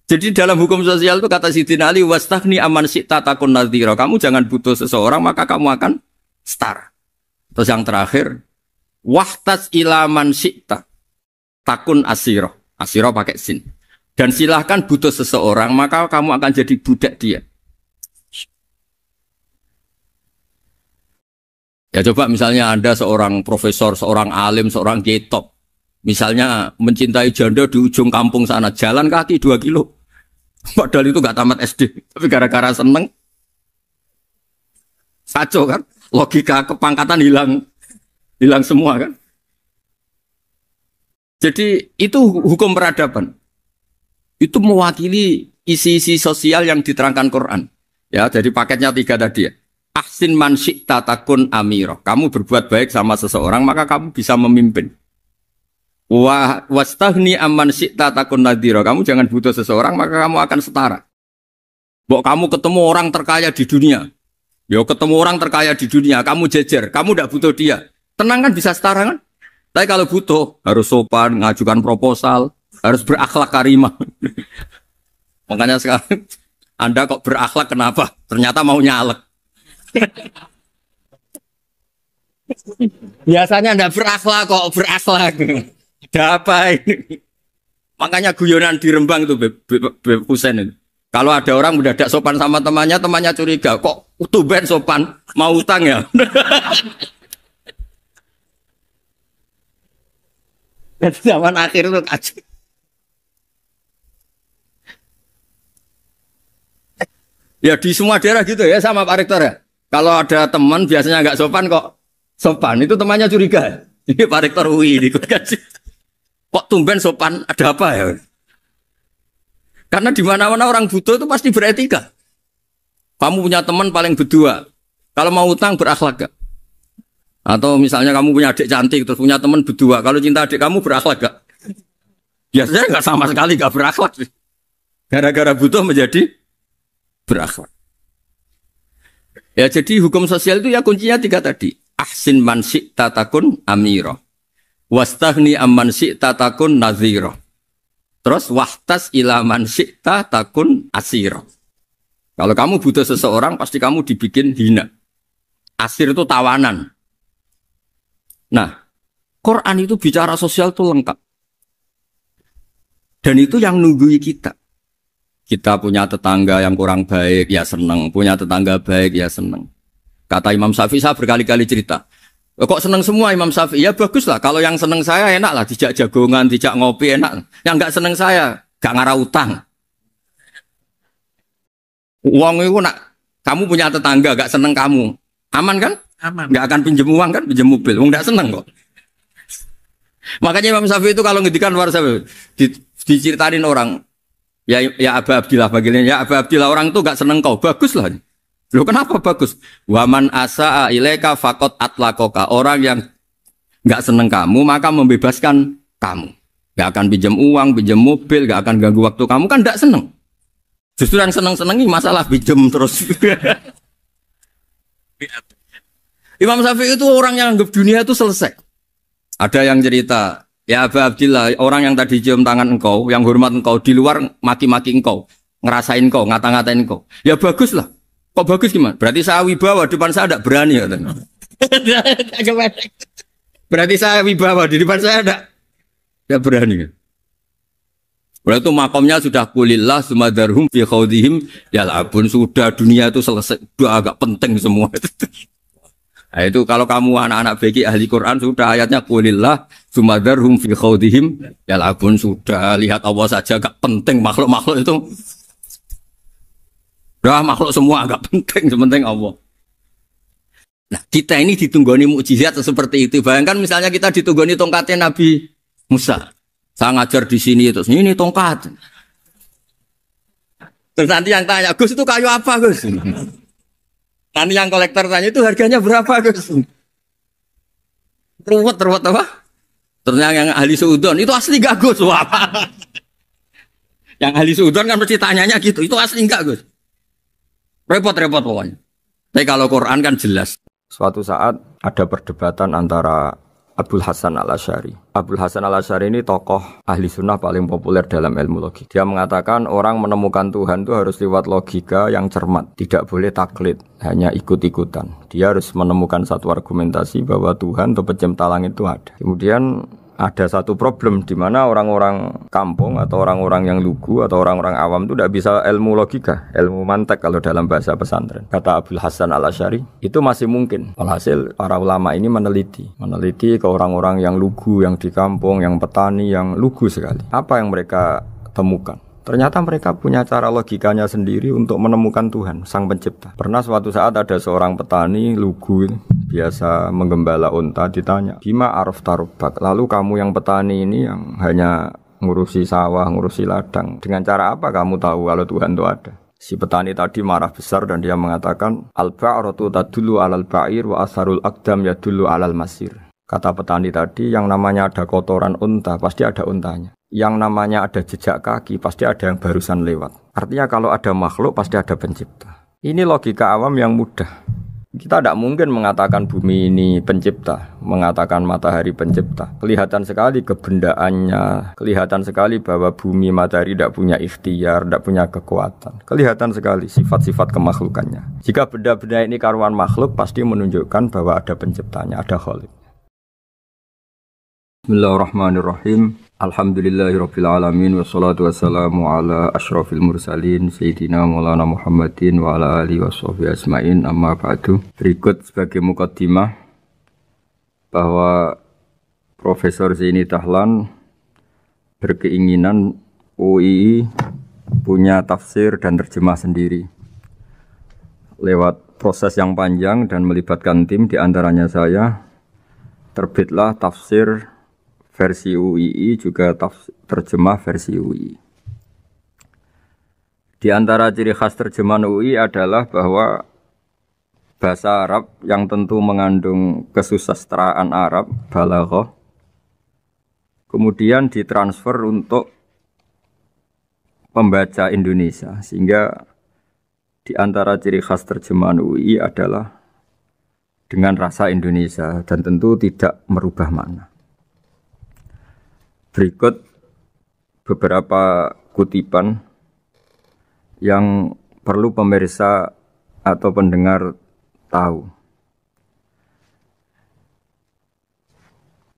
Jadi dalam hukum sosial itu kata Sayyidina Ali wastaghni amman syi'ta takun nadhira. Kamu jangan butuh seseorang maka kamu akan setara. Terus yang terakhir wahtas ila man syi'ta takun asira. Asira pakai sin. Dan silahkan butuh seseorang maka kamu akan jadi budak dia. Ya coba misalnya Anda seorang profesor, seorang alim, seorang kiai top. Misalnya mencintai janda di ujung kampung sana, jalan kaki 2 kilo. Padahal itu gak tamat SD. Tapi gara-gara seneng, kacau kan? Logika kepangkatan hilang semua kan? Jadi itu hukum peradaban. Itu mewakili isi-isi sosial yang diterangkan Quran. Ya, jadi paketnya 3 tadi ya. Ahsin man syi'ta takun amira. Kamu berbuat baik sama seseorang maka kamu bisa memimpin. Wastaghni amman syi'ta takun nadhira. Kamu jangan butuh seseorang maka kamu akan setara. Mbok kamu ketemu orang terkaya di dunia. Yo ketemu orang terkaya di dunia, kamu jejer, kamu tidak butuh dia. Tenang kan bisa setara kan? Tapi kalau butuh harus sopan, ngajukan proposal, harus berakhlak karimah. Makanya sekarang Anda kok berakhlak kenapa? Ternyata mau nyalek. Biasanya Anda berakhlak kok berakhlak. Ada apa ini? Makanya guyonan di Rembang itu Beb Husen itu. Kalau ada orang mendadak sopan sama temannya, temannya curiga. Kok tumben sopan? Mau utang ya? Dan zaman akhir itu kacau. Ya di semua daerah gitu ya sama Pak Rektor ya. Kalau ada teman biasanya nggak sopan kok sopan. Itu temannya curiga. Ini Pak Rektor UI ikut kaji. Kok tumben sopan? Ada apa ya? Karena di mana-mana orang butuh itu pasti beretika. Kamu punya teman paling berdua. Kalau mau utang berakhlak gak? Atau misalnya kamu punya adik cantik terus punya teman berdua. Kalau cinta adik kamu berakhlak gak? Biasanya nggak sama sekali gak berakhlak. Gara-gara butuh menjadi berakhlak. Ya jadi hukum sosial itu ya kuncinya 3 tadi. Ahsin man syi'ta takun amira. Wastaghni amman syi'ta takun nadhira. Terus wahtas ila man syi'ta takun asira. Kalau kamu butuh seseorang pasti kamu dibikin hina. Asir itu tawanan. Nah, Quran itu bicara sosial itu lengkap. Dan itu yang nunggui kita. Kita punya tetangga yang kurang baik, ya seneng. Punya tetangga baik, ya seneng. Kata Imam Syafi'i, saya berkali-kali cerita. Kok seneng semua Imam Syafi'i? Ya bagus lah. Kalau yang seneng saya enak lah. Dijak jagongan, dijak ngopi enak. Yang nggak seneng saya, gak ngarah utang. Uang itu nak, kamu punya tetangga gak seneng kamu. Aman kan? Aman. Gak akan pinjem uang kan, pinjem mobil. Uang gak seneng kok. Makanya Imam Syafi'i itu kalau ngedikan luar Syafi'i, diceritain orang. Ya Aba Abdillah bagian ya Aba Abdillah orang itu gak seneng kau. Bagus lah. Loh kenapa bagus? Waman asa'a ilaika faqad atlaqaka. Orang yang enggak seneng kamu maka membebaskan kamu. Enggak akan pinjam uang, pinjam mobil, enggak akan ganggu waktu kamu kan enggak seneng. Justru yang seneng-senengi masalah pinjam terus. Imam Syafi'i itu orang yang anggap dunia itu selesai. Ada yang cerita, ya Aba Abdillah, orang yang tadi cium tangan engkau, yang hormat engkau di luar maki-maki engkau, ngerasain engkau, ngata-ngatain engkau. Ya bagus lah. Kok bagus gimana? Berarti saya wibawa, depan saya tidak berani. Berarti saya wibawa, di depan saya tidak berani. Berarti itu makomnya sudah kulillah, sumadarhum fi khawdihim, ya labun, sudah dunia itu selesai, sudah agak penting semua. Nah itu kalau kamu anak-anak bagi ahli Quran, sudah ayatnya kulillah, sumadarhum fi khawdihim, ya labun, sudah lihat Allah saja agak penting, makhluk-makhluk itu. Dah makhluk semua agak penting, sepenting Allah. Nah kita ini ditunggoni mukjizat seperti itu. Bayangkan misalnya kita ditunggoni tongkatnya Nabi Musa. Saya ngajar di sini terus ini tongkat. Terus nanti yang tanya, Gus itu kayu apa Gus? Nanti yang kolektor tanya itu harganya berapa Gus? Ruwet apa? Terus yang ahli suudon itu asli gak Gus? Wah. Yang ahli suudon kan mesti tanyanya gitu, itu asli enggak Gus? Repot-repot pokoknya. Tapi kalau Quran kan jelas. Suatu saat ada perdebatan antara Abul Hasan Al-Asy'ari. Abul Hasan Al-Asy'ari ini tokoh ahli sunnah paling populer dalam ilmu logika. Dia mengatakan orang menemukan Tuhan itu harus lewat logika yang cermat. Tidak boleh taklid, hanya ikut-ikutan. Dia harus menemukan satu argumentasi bahwa Tuhan atau pencipta langit itu ada. Kemudian ada satu problem di mana orang-orang kampung atau orang-orang yang lugu atau orang-orang awam itu tidak bisa ilmu logika, ilmu mantek kalau dalam bahasa pesantren. Kata Abul Hasan Al-Asy'ari, itu masih mungkin. Alhasil para ulama ini meneliti ke orang-orang yang lugu, yang di kampung, yang petani, yang lugu sekali. Apa yang mereka temukan? Ternyata mereka punya cara logikanya sendiri untuk menemukan Tuhan, Sang Pencipta. Pernah suatu saat ada seorang petani lugu, biasa menggembala unta, ditanya, Bima araf tarubak, lalu kamu yang petani ini yang hanya ngurusi sawah, ngurusi ladang, dengan cara apa kamu tahu kalau Tuhan itu ada? Si petani tadi marah besar dan dia mengatakan, Al-ba'ratu tadullu alal ba'ir wa asharul aqdam yadullu alal masir. Kata petani tadi, yang namanya ada kotoran unta, pasti ada untanya. Yang namanya ada jejak kaki, pasti ada yang barusan lewat. Artinya kalau ada makhluk, pasti ada pencipta. Ini logika awam yang mudah. Kita tidak mungkin mengatakan bumi ini pencipta, mengatakan matahari pencipta. Kelihatan sekali kebendaannya, kelihatan sekali bahwa bumi matahari tidak punya ikhtiar, tidak punya kekuatan. Kelihatan sekali sifat-sifat kemakhlukannya. Jika benda-benda ini karuan makhluk, pasti menunjukkan bahwa ada penciptanya, ada khalik. Bismillahirrahmanirrahim. Alhamdulillahirabbil alamin wassalatu wassalamu ala asyrafil mursalin sayyidina Maulana Muhammadin wa ala alihi washabbihi ajmain. Amma ba'du. Berikut sebagai mukaddimah bahwa Profesor Zaini Dahlan berkeinginan UII punya tafsir dan terjemah sendiri. Lewat proses yang panjang dan melibatkan tim, di antaranya saya, terbitlah tafsir versi UII juga terjemah versi UII. Di antara ciri khas terjemahan UII adalah bahwa bahasa Arab yang tentu mengandung kesusastraan Arab, balaghah, kemudian ditransfer untuk pembaca Indonesia, sehingga di antara ciri khas terjemahan UII adalah dengan rasa Indonesia dan tentu tidak merubah makna. Berikut beberapa kutipan yang perlu pemirsa atau pendengar tahu.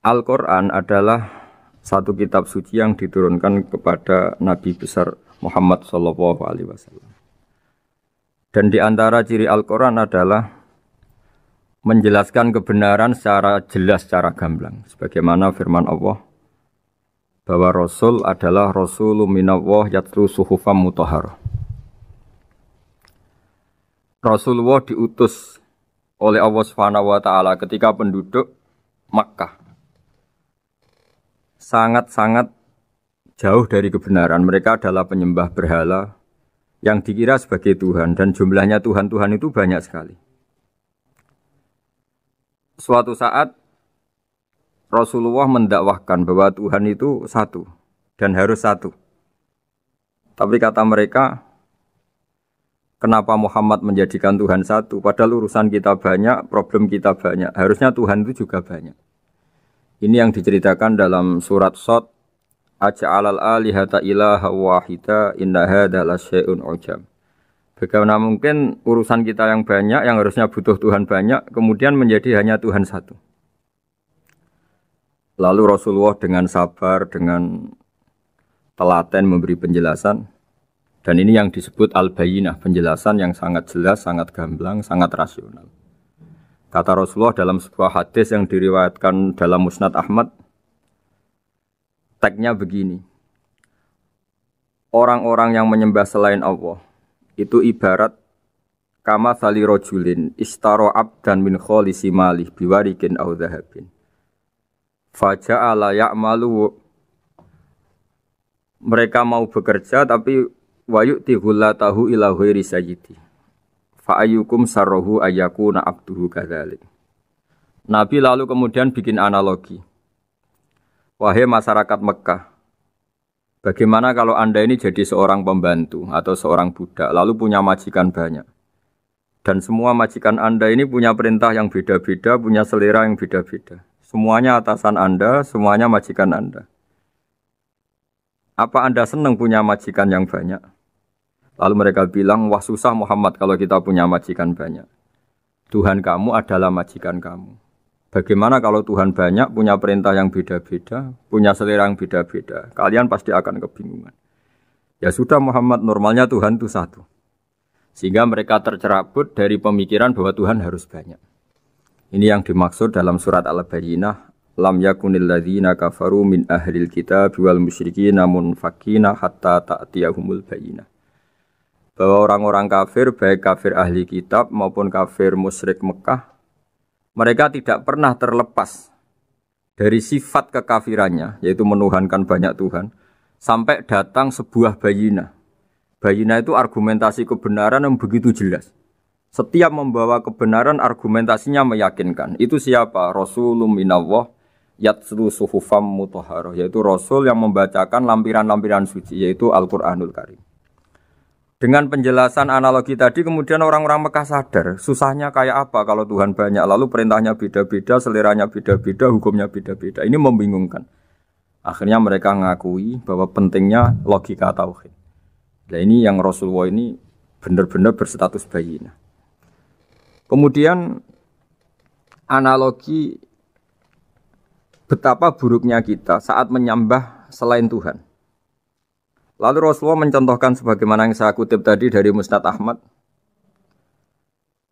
Al-Quran adalah satu kitab suci yang diturunkan kepada Nabi besar Muhammad SAW. Dan di antara ciri Al-Quran adalah menjelaskan kebenaran secara jelas, secara gamblang. Sebagaimana firman Allah, bahwa Rasul adalah Rasulun minallah yatlu suhufam mutahharah. Rasulullah diutus oleh Allah Subhanahu wa taala ketika penduduk Makkah sangat-sangat jauh dari kebenaran. Mereka adalah penyembah berhala yang dikira sebagai Tuhan, dan jumlahnya Tuhan-Tuhan itu banyak sekali. Suatu saat Rasulullah mendakwahkan bahwa Tuhan itu satu dan harus satu. Tapi kata mereka, kenapa Muhammad menjadikan Tuhan satu? Padahal urusan kita banyak, problem kita banyak. Harusnya Tuhan itu juga banyak. Ini yang diceritakan dalam surat Shad, Aja'alal alihata ilaha wahida inna hadza lasyai'un ujab. Bagaimana mungkin urusan kita yang banyak, yang harusnya butuh Tuhan banyak, kemudian menjadi hanya Tuhan satu. Lalu Rasulullah dengan sabar, dengan telaten memberi penjelasan. Dan ini yang disebut al-bayyinah, penjelasan yang sangat jelas, sangat gamblang, sangat rasional. Kata Rasulullah dalam sebuah hadis yang diriwayatkan dalam Musnad Ahmad, teksnya begini. Orang-orang yang menyembah selain Allah itu ibarat kama sali rojulin istaro abdan min kholisi malih biwarikin au dhahabin. Faja'ala ya'malu, mereka mau bekerja tapi wayu'ti ghullatahu ila ghairi sayyidi. Fa'ayyukum sarruhu ayyakuna abduhu kadzalik. Nabi lalu kemudian bikin analogi. Wahai masyarakat Mekah, bagaimana kalau Anda ini jadi seorang pembantu atau seorang budak lalu punya majikan banyak. Dan semua majikan Anda ini punya perintah yang beda-beda, punya selera yang beda-beda. Semuanya atasan Anda, semuanya majikan Anda. Apa Anda senang punya majikan yang banyak? Lalu mereka bilang, wah susah Muhammad kalau kita punya majikan banyak. Tuhan kamu adalah majikan kamu. Bagaimana kalau Tuhan banyak, punya perintah yang beda-beda, punya selera yang beda-beda? Kalian pasti akan kebingungan. Ya sudah Muhammad, normalnya Tuhan itu satu. Sehingga mereka tercerabut dari pemikiran bahwa Tuhan harus banyak. Ini yang dimaksud dalam surat Al-Bayyinah, lam yakunil ladzina kafaru min ahlil kitab wal musyrikina munfakina hatta ta'tiyahumul bayyinah. Bahwa orang-orang kafir, baik kafir ahli kitab maupun kafir musyrik Mekah, mereka tidak pernah terlepas dari sifat kekafirannya, yaitu menuhankan banyak Tuhan, sampai datang sebuah bayyinah. Bayyinah itu argumentasi kebenaran yang begitu jelas. Setiap membawa kebenaran argumentasinya meyakinkan. Itu siapa? Rasulun minallah yatslu suhufam mutahharah, yaitu Rasul yang membacakan lampiran-lampiran suci, yaitu Al-Qur'anul Karim. Dengan penjelasan analogi tadi kemudian orang-orang Mekah sadar, susahnya kayak apa kalau Tuhan banyak, lalu perintahnya beda-beda, seleranya beda-beda, hukumnya beda-beda. Ini membingungkan. Akhirnya mereka ngakui bahwa pentingnya logika tauhid. Nah ini yang Rasulullah ini benar-benar berstatus bayyinah. Kemudian analogi betapa buruknya kita saat menyembah selain Tuhan. Lalu Rasulullah mencontohkan sebagaimana yang saya kutip tadi dari Musnad Ahmad.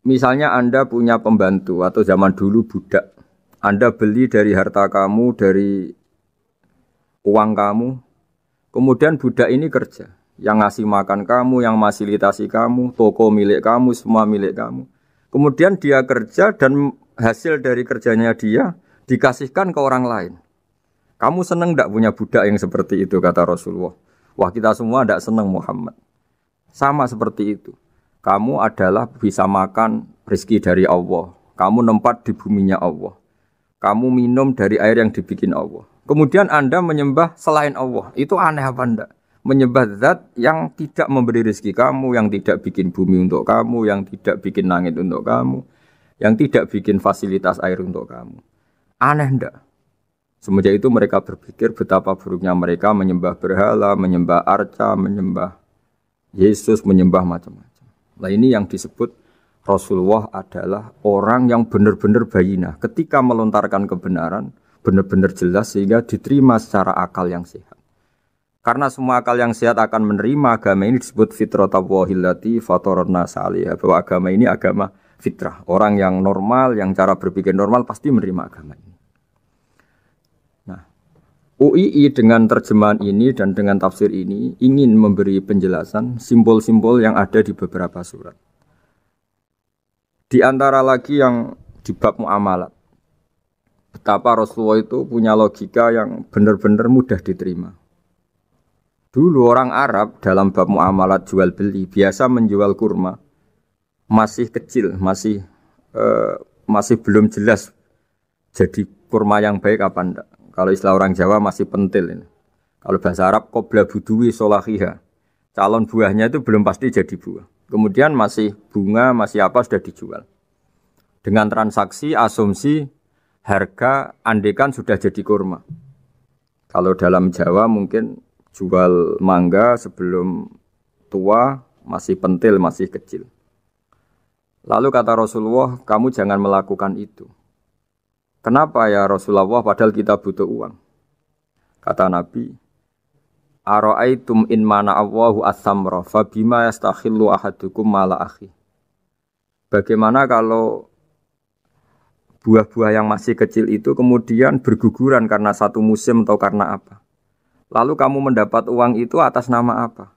Misalnya Anda punya pembantu atau zaman dulu budak. Anda beli dari harta kamu, dari uang kamu. Kemudian budak ini kerja. Yang ngasih makan kamu, yang fasilitasi kamu, toko milik kamu, semua milik kamu. Kemudian dia kerja dan hasil dari kerjanya dia dikasihkan ke orang lain. Kamu senang tidak punya budak yang seperti itu, kata Rasulullah. Wah, kita semua tidak senang Muhammad. Sama seperti itu. Kamu adalah bisa makan rezeki dari Allah. Kamu nempat di buminya Allah. Kamu minum dari air yang dibikin Allah. Kemudian Anda menyembah selain Allah. Itu aneh apa enggak? Menyembah zat yang tidak memberi rezeki kamu, yang tidak bikin bumi untuk kamu, yang tidak bikin langit untuk kamu, yang tidak bikin fasilitas air untuk kamu. Aneh enggak? Semenjak itu mereka berpikir betapa buruknya mereka menyembah berhala, menyembah arca, menyembah Yesus, menyembah macam-macam. Nah ini yang disebut Rasulullah adalah orang yang benar-benar bayyinah. Ketika melontarkan kebenaran, benar-benar jelas sehingga diterima secara akal yang sehat. Karena semua akal yang sehat akan menerima agama ini disebut fitratallahi fatarna salihah, bahwa agama ini agama fitrah. Orang yang normal, yang cara berpikir normal pasti menerima agama ini. Nah, UII dengan terjemahan ini dan dengan tafsir ini ingin memberi penjelasan simbol-simbol yang ada di beberapa surat. Di antara lagi yang di bab muamalat. Betapa Rasulullah itu punya logika yang benar-benar mudah diterima. Dulu orang Arab dalam bab muamalat jual beli biasa menjual kurma masih kecil, masih belum jelas jadi kurma yang baik apa enggak. Kalau istilah orang Jawa masih pentil ini. Kalau bahasa Arab qobla buduwi solahiha. Calon buahnya itu belum pasti jadi buah. Kemudian masih bunga, masih apa sudah dijual. Dengan transaksi asumsi harga andekan sudah jadi kurma. Kalau dalam Jawa mungkin jual mangga sebelum tua, masih pentil, masih kecil. Lalu kata Rasulullah, kamu jangan melakukan itu. Kenapa ya Rasulullah, padahal kita butuh uang? Kata Nabi, Ara'aitum in mana Allahu as-samra, fabima yastakhillu ahadukum mala akhi. Bagaimana kalau buah-buah yang masih kecil itu kemudian berguguran karena satu musim atau karena apa? Lalu kamu mendapat uang itu atas nama apa?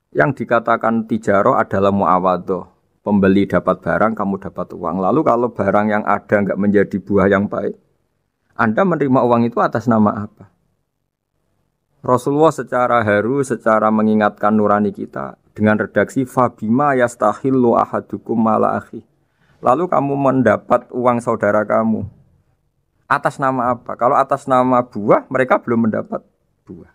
Yang dikatakan tijaroh adalah muawadhoh. Pembeli dapat barang, kamu dapat uang. Lalu kalau barang yang ada enggak menjadi buah yang baik, Anda menerima uang itu atas nama apa? Rasulullah secara haru, secara mengingatkan nurani kita dengan redaksi fabima yastahillu ahadukum mala akhi. Lalu kamu mendapat uang saudara kamu atas nama apa? Kalau atas nama buah, mereka belum mendapat buah.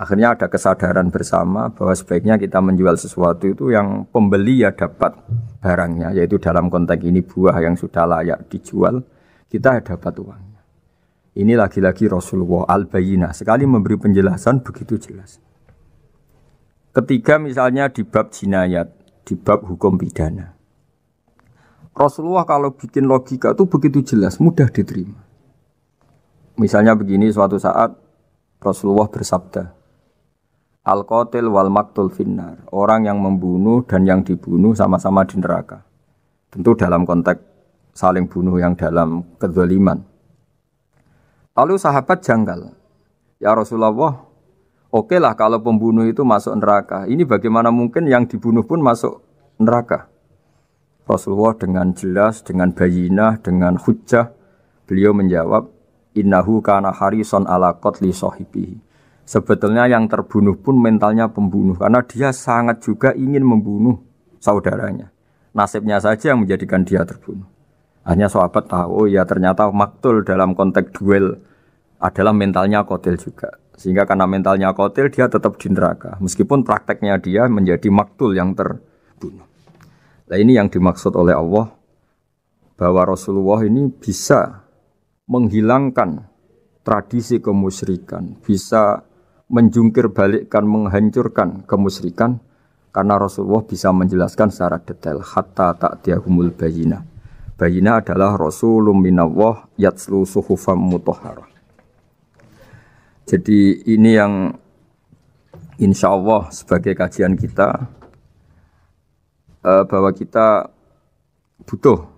Akhirnya ada kesadaran bersama bahwa sebaiknya kita menjual sesuatu itu yang pembeli ya dapat barangnya, yaitu dalam konteks ini buah yang sudah layak dijual, kita dapat uangnya. Ini lagi-lagi Rasulullah al-bayyinah, sekali memberi penjelasan begitu jelas. Ketiga misalnya di bab jinayat, di bab hukum pidana. Rasulullah kalau bikin logika itu begitu jelas, mudah diterima. Misalnya begini, suatu saat Rasulullah bersabda, Al-qatil wal maktul finnar, orang yang membunuh dan yang dibunuh sama-sama di neraka. Tentu dalam konteks saling bunuh yang dalam kezaliman. Lalu sahabat janggal, ya Rasulullah, oke lah kalau pembunuh itu masuk neraka, ini bagaimana mungkin yang dibunuh pun masuk neraka? Rasulullah dengan jelas, dengan bayyinah, dengan hujjah, beliau menjawab, innahu kana harisan ala qatli sahibihi. Sebetulnya yang terbunuh pun mentalnya pembunuh, karena dia sangat juga ingin membunuh saudaranya. Nasibnya saja yang menjadikan dia terbunuh. Hanya sahabat tahu, oh ya ternyata maktul dalam konteks duel adalah mentalnya qatil juga. Sehingga karena mentalnya qatil dia tetap di neraka. Meskipun prakteknya dia menjadi maktul yang terbunuh. Nah ini yang dimaksud oleh Allah bahwa Rasulullah ini bisa menghilangkan tradisi kemusyrikan, bisa menjungkir balikkan, menghancurkan kemusyrikan karena Rasulullah bisa menjelaskan secara detail hatta ta'tiyahumul bayyinah. Bayyinah adalah Rasulun minallah yatslu suhufam mutahharah. Jadi ini yang insya Allah sebagai kajian kita bahwa kita butuh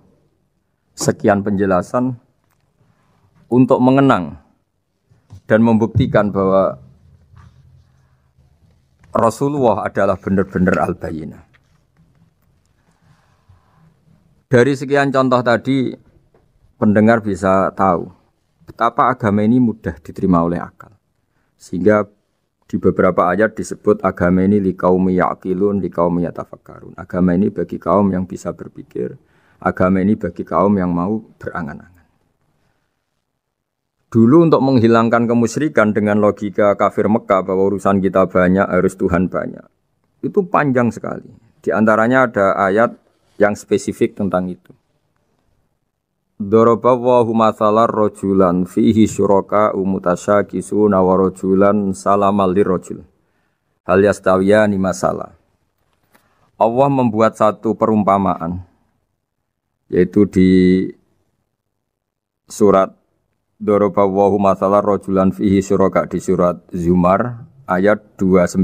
sekian penjelasan untuk mengenang dan membuktikan bahwa Rasulullah adalah benar-benar al-bayyinah. Dari sekian contoh tadi, pendengar bisa tahu betapa agama ini mudah diterima oleh akal. Sehingga di beberapa ayat disebut agama ini liqaumi ya'qilun, liqaumi yatafakkarun. Agama ini bagi kaum yang bisa berpikir, agama ini bagi kaum yang mau berangan-angan. Dulu untuk menghilangkan kemusyrikan dengan logika kafir Mekah bahwa urusan kita banyak, harus Tuhan banyak. Itu panjang sekali. Di antaranya ada ayat yang spesifik tentang itu. Daraballahu mathalan rajulan fihi syuraka mutasyakisuna wa rajulan salamal lirrajul. Hal yastawiyani masalah. Allah membuat satu perumpamaan yaitu di surat Daraballahu mathalan rajulan fihi syuraka di surat Zumar ayat 29.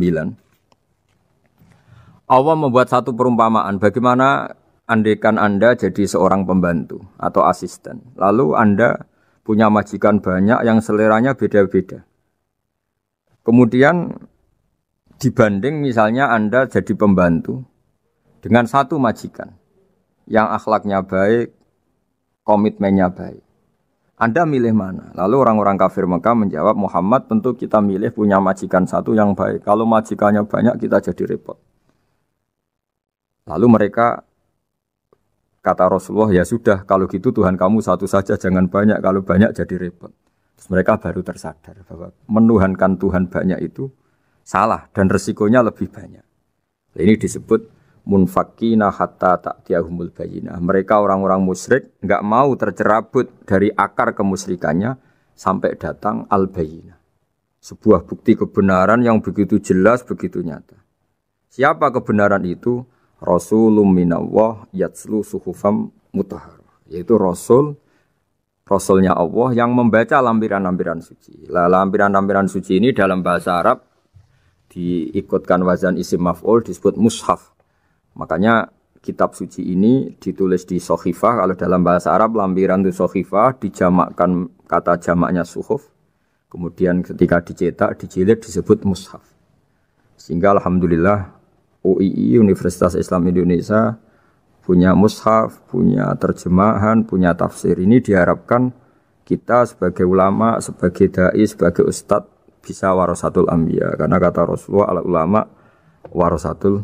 Allah membuat satu perumpamaan bagaimana andaikan Anda jadi seorang pembantu atau asisten. Lalu Anda punya majikan banyak yang seleranya beda-beda. Kemudian dibanding misalnya Anda jadi pembantu dengan satu majikan yang akhlaknya baik, komitmennya baik. Anda milih mana? Lalu orang-orang kafir Mekah menjawab, Muhammad tentu kita milih punya majikan satu yang baik. Kalau majikannya banyak kita jadi repot. Lalu mereka kata Rasulullah, ya sudah, kalau gitu Tuhan kamu satu saja, jangan banyak, kalau banyak jadi repot. Terus mereka baru tersadar bahwa menuhankan Tuhan banyak itu salah dan resikonya lebih banyak. Ini disebut munfakina hatta ta'tiyahumul bayyinah. Mereka orang-orang musyrik enggak mau tercerabut dari akar kemusyrikannya sampai datang al-bayyinah. Sebuah bukti kebenaran yang begitu jelas, begitu nyata. Siapa kebenaran itu? Rasulun minallah yatslu suhufam mutahharah, yaitu Rasulnya Allah yang membaca lampiran-lampiran suci. Lampiran-lampiran suci ini dalam bahasa Arab diikutkan wazan isim maf'ul disebut mushaf. Makanya kitab suci ini ditulis di sohifah. Kalau dalam bahasa Arab lampiran itu sohifah, dijamakkan kata jamaknya suhuf. Kemudian ketika dicetak, dijilid disebut mushaf. Sehingga alhamdulillah UII Universitas Islam Indonesia punya mushaf, punya terjemahan, punya tafsir. Ini diharapkan kita sebagai ulama, sebagai dai, sebagai ustadz bisa warasatul anbiya. Karena kata Rasulullah, al ulama warasatul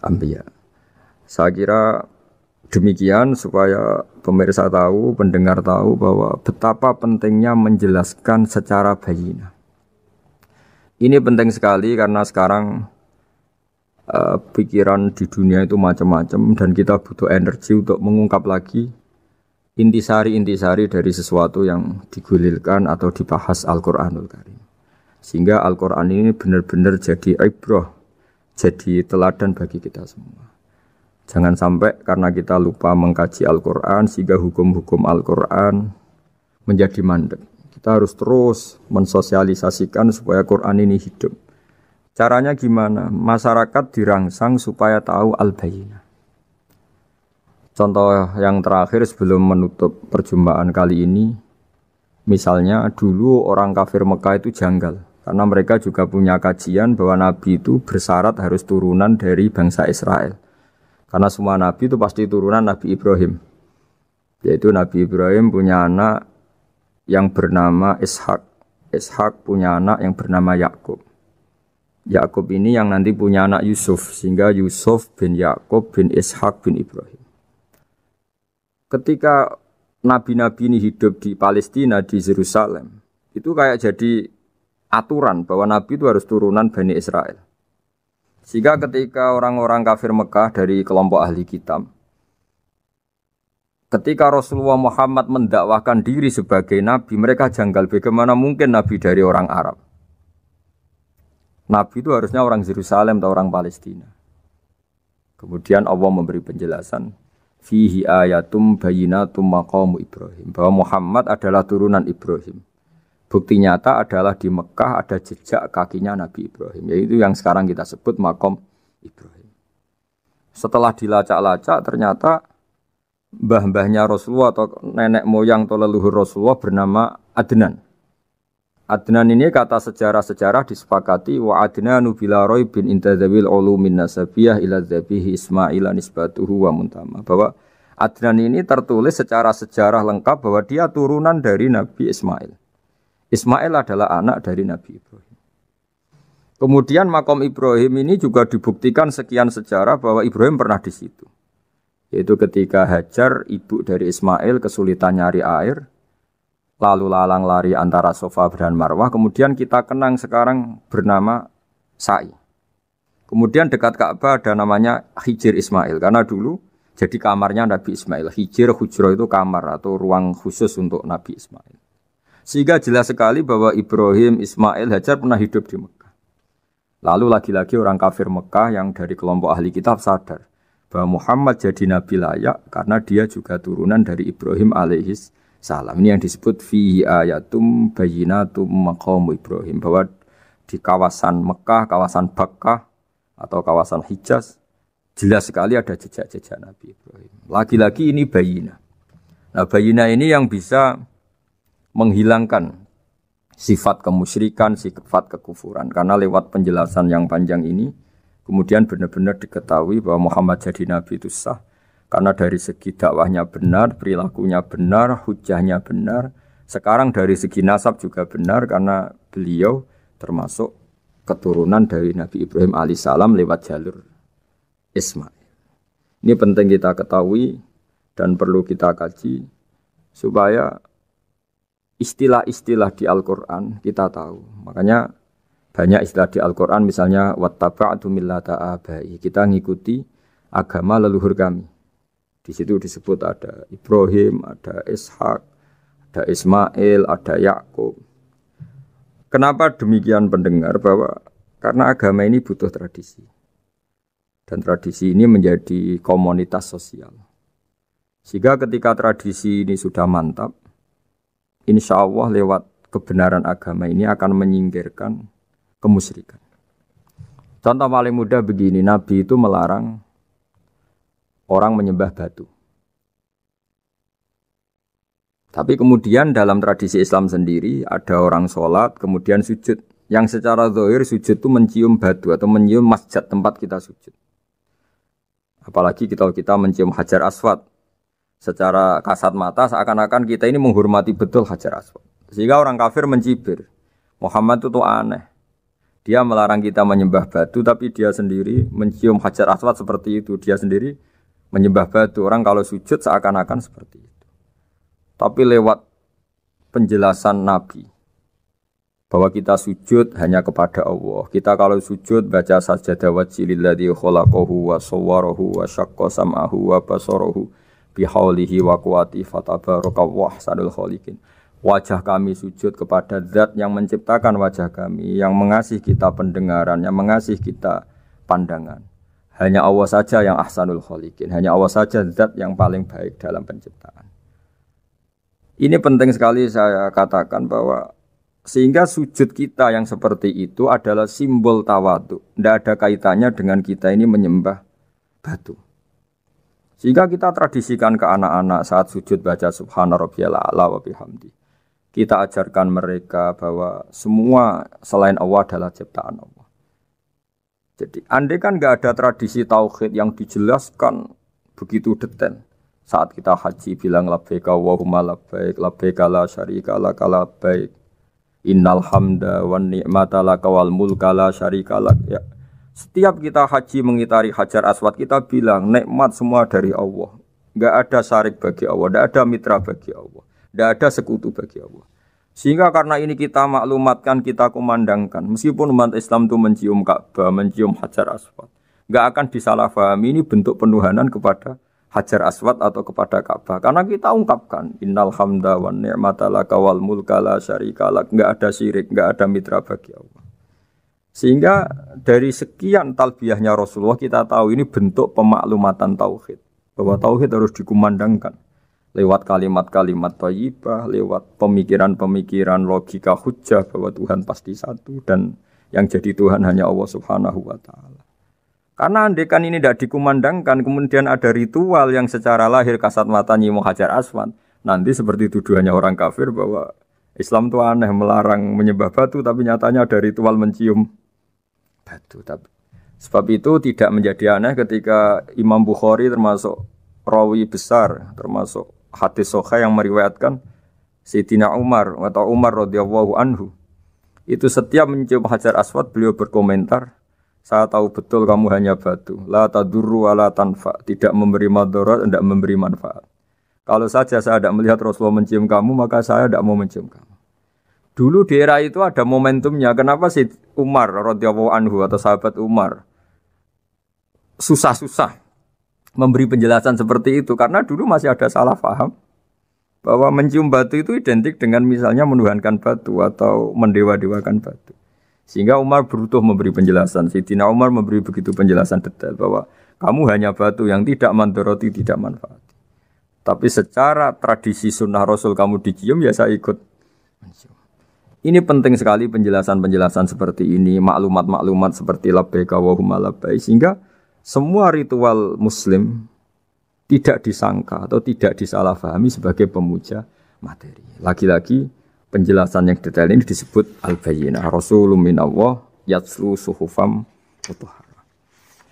anbiya. Saya kira demikian supaya pemirsa tahu, pendengar tahu bahwa betapa pentingnya menjelaskan secara bayyinah. Ini penting sekali karena sekarang pikiran di dunia itu macam-macam dan kita butuh energi untuk mengungkap lagi intisari-intisari dari sesuatu yang digulirkan atau dibahas Al-Quranul Karim. Sehingga Al-Quran ini benar-benar jadi ibrah, jadi teladan bagi kita semua. Jangan sampai karena kita lupa mengkaji Al-Quran sehingga hukum-hukum Al-Quran menjadi mandek. Kita harus terus mensosialisasikan supaya Quran ini hidup. Caranya gimana? Masyarakat dirangsang supaya tahu al-bayyinah. Contoh yang terakhir sebelum menutup perjumpaan kali ini, misalnya dulu orang kafir Mekah itu janggal. Karena mereka juga punya kajian bahwa Nabi itu bersyarat harus turunan dari bangsa Israel. Karena semua Nabi itu pasti turunan Nabi Ibrahim. Yaitu Nabi Ibrahim punya anak yang bernama Ishak. Ishak punya anak yang bernama Yakub. Yakub ini yang nanti punya anak Yusuf, sehingga Yusuf bin Yakub bin Ishak bin Ibrahim. Ketika nabi-nabi ini hidup di Palestina, di Yerusalem, itu kayak jadi aturan bahwa nabi itu harus turunan Bani Israel. Sehingga ketika orang-orang kafir Mekah dari kelompok ahli kitab, ketika Rasulullah Muhammad mendakwahkan diri sebagai nabi, mereka janggal, bagaimana mungkin nabi dari orang Arab? Nabi itu harusnya orang Yerusalem atau orang Palestina. Kemudian Allah memberi penjelasan, fihi ayatum bayinatum maqamu Ibrahim, bahwa Muhammad adalah turunan Ibrahim. Bukti nyata adalah di Mekah ada jejak kakinya Nabi Ibrahim, yaitu yang sekarang kita sebut maqam Ibrahim. Setelah dilacak-lacak ternyata mbah-mbahnya Rasulullah atau nenek moyang atau leluhur Rasulullah bernama Adnan. Adnan ini kata sejarah-sejarah disepakati wa adnanu bila raibin intadzawil ulumin nasabiyah ila dzabihi Ismail nisbatuhu wa muntama, bahwa Adnan ini tertulis secara sejarah lengkap bahwa dia turunan dari Nabi Ismail. Ismail adalah anak dari Nabi Ibrahim. Kemudian makom Ibrahim ini juga dibuktikan sekian sejarah bahwa Ibrahim pernah di situ. Yaitu ketika Hajar, ibu dari Ismail, kesulitan nyari air, lalu lalang lari antara Safa dan Marwah, kemudian kita kenang sekarang bernama Sa'i. Kemudian dekat Ka'bah ada namanya Hijir Ismail, karena dulu jadi kamarnya Nabi Ismail. Hijir, hujro itu kamar atau ruang khusus untuk Nabi Ismail. Sehingga jelas sekali bahwa Ibrahim, Ismail, Hajar pernah hidup di Mekah. Lalu lagi-lagi orang kafir Mekah yang dari kelompok ahli kitab sadar bahwa Muhammad jadi nabi layak karena dia juga turunan dari Ibrahim alaihis salam. Ini yang disebut fihi ayatum bayinatum maqamu Ibrahim, bahwa di kawasan Mekah, kawasan Bakkah atau kawasan Hijaz jelas sekali ada jejak-jejak Nabi Ibrahim. Lagi-lagi ini bayina. Nah, bayina ini yang bisa menghilangkan sifat kemusyrikan, sifat kekufuran. Karena lewat penjelasan yang panjang ini, kemudian benar-benar diketahui bahwa Muhammad jadi nabi itu sah. Karena dari segi dakwahnya benar, perilakunya benar, hujahnya benar. Sekarang dari segi nasab juga benar, karena beliau termasuk keturunan dari Nabi Ibrahim alaihissalam lewat jalur Ismail. Ini penting kita ketahui dan perlu kita kaji supaya istilah-istilah di Al-Quran kita tahu. Makanya banyak istilah di Al-Quran, misalnya wattaba'tu millata abai, kita ngikuti agama leluhur kami. Di situ disebut ada Ibrahim, ada Ishak, ada Ismail, ada Yakub. Kenapa demikian pendengar? Bahwa karena agama ini butuh tradisi. Dan tradisi ini menjadi komunitas sosial. Sehingga ketika tradisi ini sudah mantap, insya Allah lewat kebenaran agama ini akan menyingkirkan kemusyrikan. Contoh paling mudah begini, Nabi itu melarang orang menyembah batu. Tapi kemudian dalam tradisi Islam sendiri ada orang sholat kemudian sujud. Yang secara zahir sujud itu mencium batu atau mencium masjid tempat kita sujud. Apalagi kita mencium Hajar Aswad. Secara kasat mata seakan-akan kita ini menghormati betul Hajar Aswad. Sehingga orang kafir mencibir, Muhammad itu aneh. Dia melarang kita menyembah batu, tapi dia sendiri mencium Hajar Aswad seperti itu. Dia sendiri menyembah batu. Orang kalau sujud seakan-akan seperti itu. Tapi lewat penjelasan Nabi, bahwa kita sujud hanya kepada Allah. Kita kalau sujud baca sajadah wajhililladzi khalaqahu wa sawwarahu wa syaqqa sam'ahu wa basarahu bihaulihi wa quwati fatabarakallahi ahsanul khaliqin. Wajah kami sujud kepada zat yang menciptakan wajah kami, yang mengasihi kita pendengaran, yang mengasihi kita pandangan. Hanya Allah saja yang ahsanul khaliqin, hanya Allah saja zat yang paling baik dalam penciptaan. Ini penting sekali saya katakan bahwa sehingga sujud kita yang seperti itu adalah simbol tawadhu. Tidak ada kaitannya dengan kita ini menyembah batu. Sehingga kita tradisikan ke anak-anak saat sujud baca subhana rabbiyal a'la wa bihamdi. Kita ajarkan mereka bahwa semua selain Allah adalah ciptaan Allah. Jadi andai kan enggak ada tradisi tauhid yang dijelaskan begitu detail. Saat kita haji bilang labbaik Allahumma labbaik, labbaik la syarika laka labbaik. Innal hamda wan ni'mata laka wal mulka la syarika lak. Ya. Setiap kita haji mengitari Hajar Aswad kita bilang nikmat semua dari Allah. Enggak ada syarik bagi Allah, enggak ada mitra bagi Allah, enggak ada sekutu bagi Allah. Sehingga karena ini kita maklumatkan, kita kumandangkan. Meskipun umat Islam itu mencium Ka'bah, mencium Hajar Aswad, enggak akan disalahpahami ini bentuk penuhanan kepada Hajar Aswad atau kepada Ka'bah. Karena kita ungkapkan innal hamda wan ni'mata laka wal mulka la syarika lak. Enggak ada syirik, enggak ada mitra bagi Allah. Sehingga dari sekian talbiyahnya Rasulullah kita tahu ini bentuk pemaklumatan tauhid. Bahwa tauhid harus dikumandangkan lewat kalimat-kalimat thayyibah, lewat pemikiran-pemikiran logika hujjah bahwa Tuhan pasti satu dan yang jadi Tuhan hanya Allah Subhanahu wa taala. Karena andekan ini tidak dikumandangkan, kemudian ada ritual yang secara lahir kasat mata nyium Hajar Aswad, nanti seperti tuduhannya orang kafir bahwa Islam itu aneh melarang menyembah batu, tapi nyatanya ada ritual mencium batu. Sebab itu tidak menjadi aneh ketika Imam Bukhari termasuk rawi besar, termasuk hadis sahih yang meriwayatkan Sayyidina Umar atau Umar radhiyallahu anhu. Itu setiap mencium Hajar Aswad beliau berkomentar, saya tahu betul kamu hanya batu. La tadurru wa la tanfa. Tidak memberi madarat, tidak memberi manfaat. Kalau saja saya tidak melihat Rasulullah mencium kamu, maka saya tidak mau mencium kamu. Dulu di era itu ada momentumnya. Kenapa sih Umar radhiyallahu anhu atau sahabat Umar susah-susah memberi penjelasan seperti itu? Karena dulu masih ada salah paham bahwa mencium batu itu identik dengan misalnya menuhankan batu atau mendewa-dewakan batu. Sehingga Umar berutuh memberi penjelasan. Sayyidina Umar memberi begitu penjelasan detail bahwa kamu hanya batu yang tidak mandoroti, tidak manfaat. Tapi secara tradisi sunnah Rasul kamu dicium, ya saya ikut mencium. Ini penting sekali penjelasan-penjelasan seperti ini, maklumat-maklumat seperti labbaika wa humma labbaik, sehingga semua ritual Muslim tidak disangka atau tidak disalahpahami sebagai pemuja materi. Lagi-lagi penjelasan yang detail ini disebut al-bayyinah. Rasulun minallah yatslu suhufam mutahharah.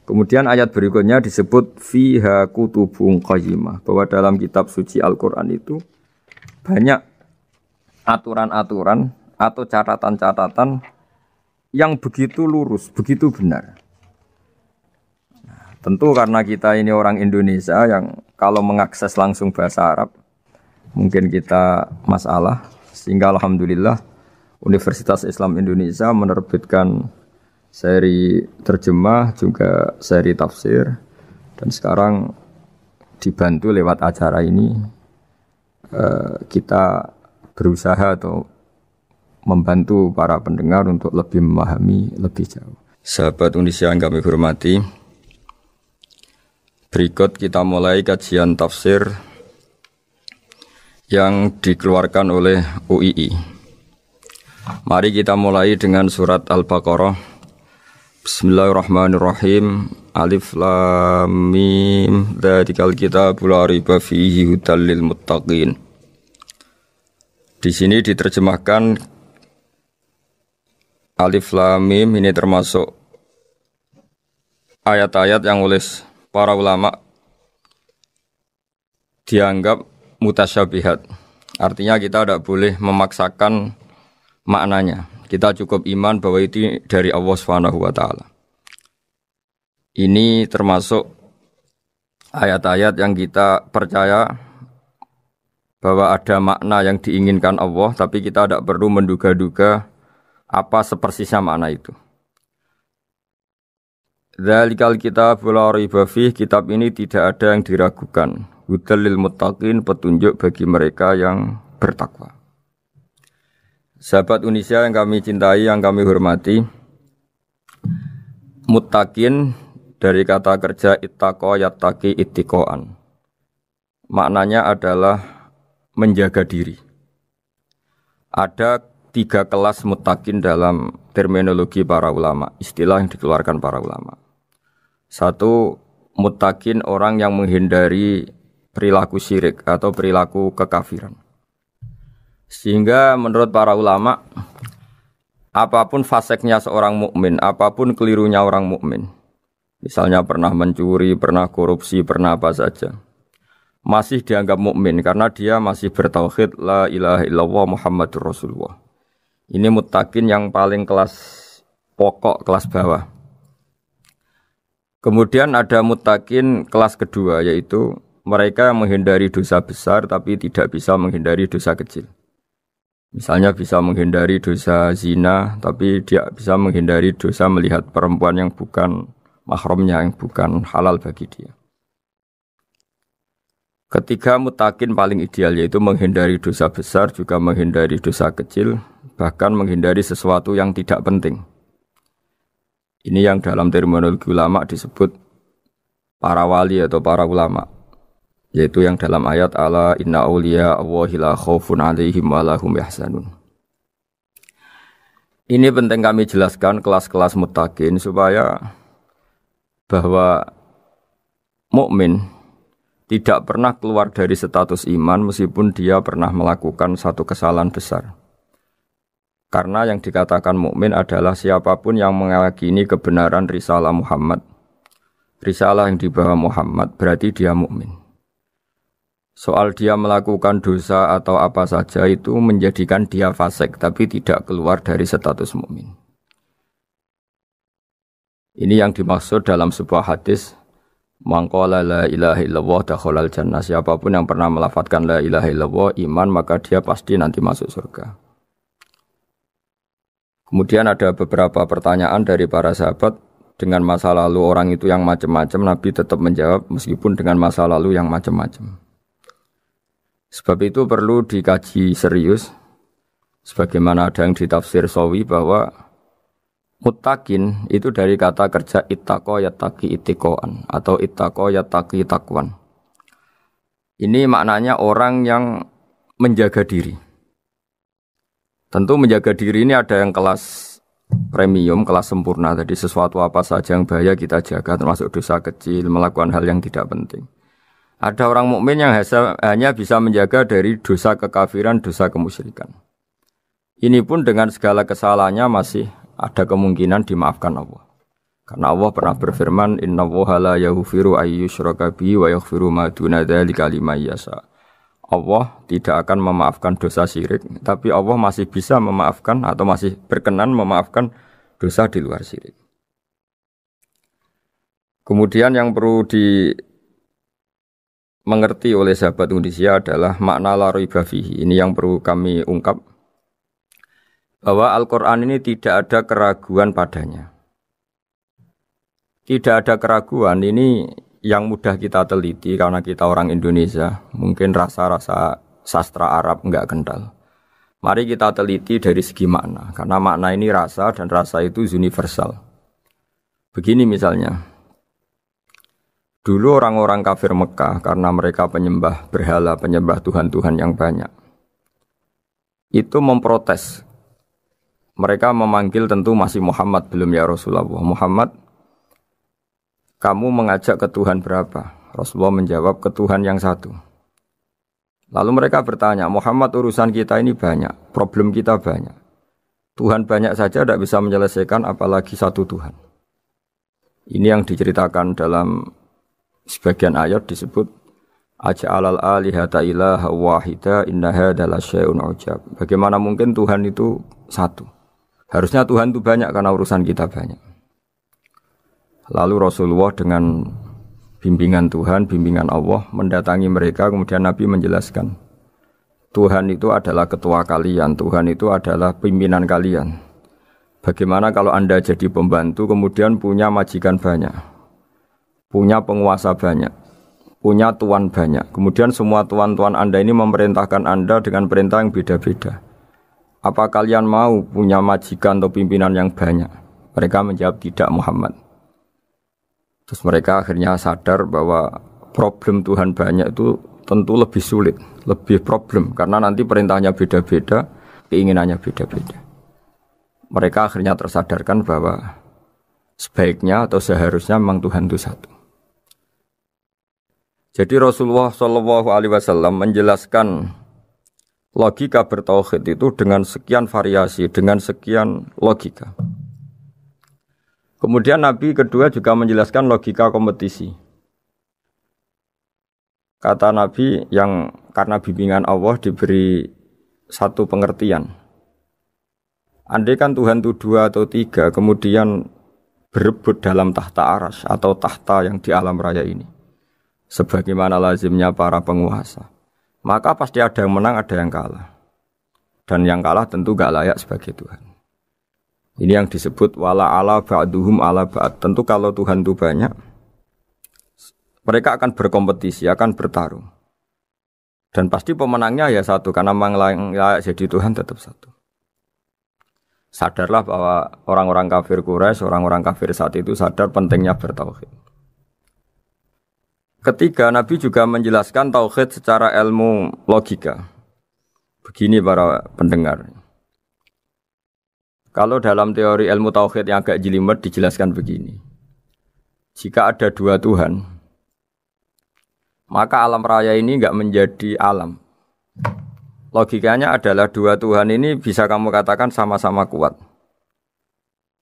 Kemudian ayat berikutnya disebut fiha kutubun qayyimah, bahwa dalam kitab suci Al-Qur'an itu banyak aturan-aturan atau catatan-catatan yang begitu lurus, begitu benar. Nah, tentu karena kita ini orang Indonesia yang kalau mengakses langsung bahasa Arab mungkin kita masalah. Sehingga alhamdulillah Universitas Islam Indonesia menerbitkan seri terjemah juga seri tafsir, dan sekarang dibantu lewat acara ini kita berusaha atau membantu para pendengar untuk lebih memahami lebih jauh. Sahabat Indonesia yang kami hormati, berikut kita mulai kajian tafsir yang dikeluarkan oleh UII. Mari kita mulai dengan surat Al-Baqarah. Bismillahirrahmanirrahim. Alif Lam Mim. Dzalikal kitabul la raiba fihi hudal lil muttaqin. Di sini diterjemahkan Alif Lam Mim ini termasuk ayat-ayat yang oleh para ulama dianggap mutasyabihat. Artinya kita tidak boleh memaksakan maknanya. Kita cukup iman bahwa itu dari Allah Subhanahu wa taala. Ini termasuk ayat-ayat yang kita percaya bahwa ada makna yang diinginkan Allah, tapi kita tidak perlu menduga-duga apa sepersisnya makna itu. Dzalikal kitabul la raiba fihi, kitab ini tidak ada yang diragukan. Hudal lil muttaqin, petunjuk bagi mereka yang bertakwa. Sahabat Indonesia yang kami cintai, yang kami hormati, muttaqin dari kata kerja ittaqa yattaqi ittiqaan. Maknanya adalah menjaga diri. Ada 3 kelas muttaqin dalam terminologi para ulama, istilah yang dikeluarkan para ulama. 1, muttaqin orang yang menghindari perilaku syirik atau perilaku kekafiran. Sehingga menurut para ulama, apapun faseknya seorang mukmin, apapun kelirunya orang mukmin, misalnya pernah mencuri, pernah korupsi, pernah apa saja, masih dianggap mukmin karena dia masih bertauhid la ilaha illallah Muhammadur Rasulullah. Ini muttaqin yang paling kelas pokok, kelas bawah. Kemudian ada muttaqin kelas kedua, yaitu mereka yang menghindari dosa besar tapi tidak bisa menghindari dosa kecil. Misalnya bisa menghindari dosa zina, tapi dia bisa menghindari dosa melihat perempuan yang bukan mahramnya, yang bukan halal bagi dia. Ketiga muttaqin paling ideal, yaitu menghindari dosa besar, juga menghindari dosa kecil, bahkan menghindari sesuatu yang tidak penting. Ini yang dalam terminologi ulama disebut para wali atau para ulama, yaitu yang dalam ayat ala inna awliya Allahi la khaufun alaihim wa lahum yahzanun. Ini penting kami jelaskan kelas-kelas muttaqin supaya bahwa mukmin tidak pernah keluar dari status iman meskipun dia pernah melakukan satu kesalahan besar. Karena yang dikatakan mukmin adalah siapapun yang meyakini kebenaran risalah Muhammad. Risalah yang dibawa Muhammad berarti dia mukmin. Soal dia melakukan dosa atau apa saja itu menjadikan dia fasik tapi tidak keluar dari status mukmin. Ini yang dimaksud dalam sebuah hadis, man qala la ilaha illallah dakhalal jannah. Siapapun yang pernah melafadzkan la ilaha illallah iman, maka dia pasti nanti masuk surga. Kemudian ada beberapa pertanyaan dari para sahabat dengan masa lalu orang itu yang macam-macam, Nabi tetap menjawab meskipun dengan masa lalu yang macam-macam. Sebab itu perlu dikaji serius, sebagaimana ada yang ditafsir Sawi bahwa muttaqin itu dari kata kerja ittaqo yattaqi ittiqoan atau ittaqo yattaqi taqwan. Ini maknanya orang yang menjaga diri. Tentu menjaga diri ini ada yang kelas premium, kelas sempurna. Jadi sesuatu apa saja yang bahaya kita jaga, termasuk dosa kecil, melakukan hal yang tidak penting. Ada orang mukmin yang hanya bisa menjaga dari dosa kekafiran, dosa kemusyrikan. Ini pun dengan segala kesalahannya masih ada kemungkinan dimaafkan Allah. Karena Allah pernah berfirman, innallaha la yaghfiru ayyushraka bihi wa yaghfiru ma duna dzalika liman yasha. Allah tidak akan memaafkan dosa syirik, tapi Allah masih bisa memaafkan atau masih berkenan memaafkan dosa di luar syirik. Kemudian yang perlu dimengerti oleh sahabat Indonesia adalah makna la raiba fihi. Ini yang perlu kami ungkap, bahwa Al-Quran ini tidak ada keraguan padanya. Tidak ada keraguan, ini yang mudah kita teliti karena kita orang Indonesia, mungkin rasa-rasa sastra Arab enggak kental. Mari kita teliti dari segi makna, karena makna ini rasa dan rasa itu universal. Begini misalnya, dulu orang-orang kafir Mekah karena mereka penyembah berhala, penyembah Tuhan-Tuhan yang banyak, itu memprotes. Mereka memanggil tentu masih Muhammad, belum ya Rasulullah. Muhammad, kamu mengajak ke Tuhan berapa? Rasulullah menjawab, ke Tuhan yang satu. Lalu mereka bertanya, Muhammad urusan kita ini banyak, problem kita banyak. Tuhan banyak saja tidak bisa menyelesaikan, apalagi satu Tuhan. Ini yang diceritakan dalam sebagian ayat disebut, Aja'alal alihata ilaha wahida inna hadza lasyai'un ujab. Bagaimana mungkin Tuhan itu satu? Harusnya Tuhan itu banyak karena urusan kita banyak. Lalu Rasulullah dengan bimbingan Tuhan, bimbingan Allah mendatangi mereka, kemudian Nabi menjelaskan, Tuhan itu adalah ketua kalian, Tuhan itu adalah pimpinan kalian. Bagaimana kalau Anda jadi pembantu kemudian punya majikan banyak, punya penguasa banyak, punya tuan banyak, kemudian semua tuan-tuan Anda ini memerintahkan Anda dengan perintah yang beda-beda. Apa kalian mau punya majikan atau pimpinan yang banyak? Mereka menjawab tidak, Muhammad. Terus mereka akhirnya sadar bahwa problem Tuhan banyak itu tentu lebih sulit, lebih problem, karena nanti perintahnya beda-beda, keinginannya beda-beda. Mereka akhirnya tersadarkan bahwa sebaiknya atau seharusnya memang Tuhan itu satu. Jadi Rasulullah SAW menjelaskan logika bertauhid itu dengan sekian variasi, dengan sekian logika. Kemudian Nabi kedua juga menjelaskan logika kompetisi. Kata Nabi yang karena bimbingan Allah diberi satu pengertian. Andai kan Tuhan itu 2 atau 3, kemudian berebut dalam tahta aras atau tahta yang di alam raya ini, sebagaimana lazimnya para penguasa, maka pasti ada yang menang, ada yang kalah. Dan yang kalah tentu gak layak sebagai Tuhan. Ini yang disebut wala ala ba'duhum ala ba'd. Tentu kalau Tuhan itu banyak, mereka akan berkompetisi, akan bertarung. Dan pasti pemenangnya ya satu, karena memang layak jadi Tuhan tetap satu. Sadarlah bahwa orang-orang kafir Quraisy, orang-orang kafir saat itu sadar pentingnya bertauhid. Ketiga, Nabi juga menjelaskan tauhid secara ilmu logika. Begini para pendengar. Kalau dalam teori ilmu tauhid yang agak jelimet dijelaskan begini. Jika ada 2 Tuhan, maka alam raya ini enggak menjadi alam. Logikanya adalah 2 Tuhan ini bisa kamu katakan sama-sama kuat.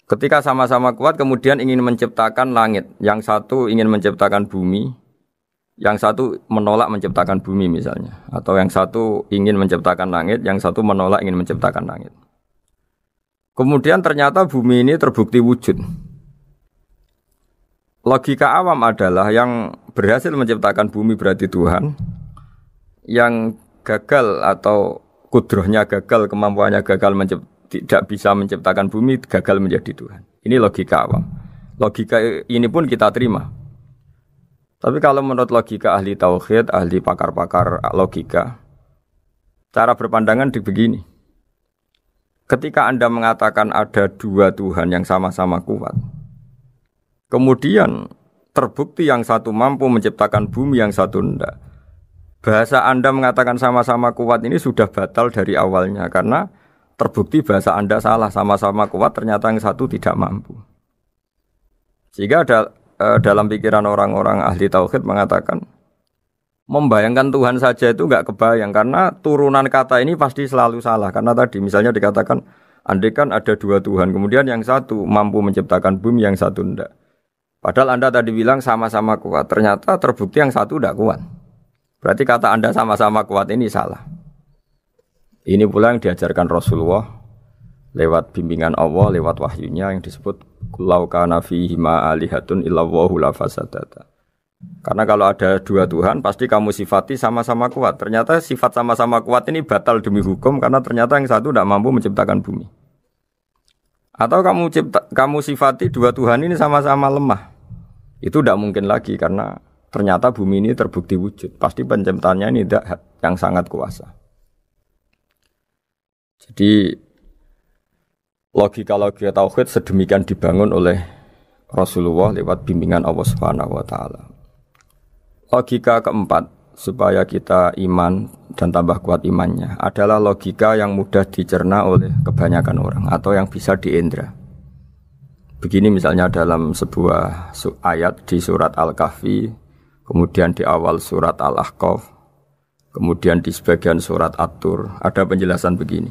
Ketika sama-sama kuat kemudian ingin menciptakan langit. Yang satu ingin menciptakan bumi, yang satu menolak menciptakan bumi misalnya. Atau yang satu ingin menciptakan langit, yang satu menolak ingin menciptakan langit. Kemudian ternyata bumi ini terbukti wujud. Logika awam adalah yang berhasil menciptakan bumi berarti Tuhan. Yang gagal atau kudrohnya gagal, kemampuannya gagal tidak bisa menciptakan bumi, gagal menjadi Tuhan. Ini logika awam. Logika ini pun kita terima. Tapi kalau menurut logika ahli tauhid, ahli pakar-pakar logika, cara berpandangan begini. Ketika Anda mengatakan ada 2 Tuhan yang sama-sama kuat, kemudian terbukti yang satu mampu menciptakan bumi, yang satu tidak. Bahasa Anda mengatakan sama-sama kuat ini sudah batal dari awalnya karena terbukti bahasa Anda salah, sama-sama kuat ternyata yang satu tidak mampu. Sehingga dalam pikiran orang-orang ahli tauhid mengatakan membayangkan Tuhan saja itu enggak kebayang karena turunan kata ini pasti selalu salah. Karena tadi misalnya dikatakan andai kan ada 2 Tuhan, kemudian yang satu mampu menciptakan bumi, yang satu tidak. Padahal Anda tadi bilang sama-sama kuat, ternyata terbukti yang satu tidak kuat. Berarti kata Anda sama-sama kuat ini salah. Ini pula yang diajarkan Rasulullah lewat bimbingan Allah, lewat wahyunya yang disebut Lau kana fihi ma alihatun illallahu la fasadata. Karena kalau ada 2 Tuhan pasti kamu sifati sama-sama kuat. Ternyata sifat sama-sama kuat ini batal demi hukum karena ternyata yang satu tidak mampu menciptakan bumi. Atau kamu sifati 2 Tuhan ini sama-sama lemah. Itu tidak mungkin lagi karena ternyata bumi ini terbukti wujud. Pasti penciptanya ini tidak yang sangat kuasa. Jadi logika-logika tauhid sedemikian dibangun oleh Rasulullah lewat bimbingan Allah Subhanahu wa taala. Logika keempat supaya kita iman dan tambah kuat imannya adalah logika yang mudah dicerna oleh kebanyakan orang atau yang bisa diindra. Begini misalnya dalam sebuah ayat di surat Al-Kahfi, kemudian di awal surat Al-Ahqaf, kemudian di sebagian surat At-Tur, ada penjelasan begini.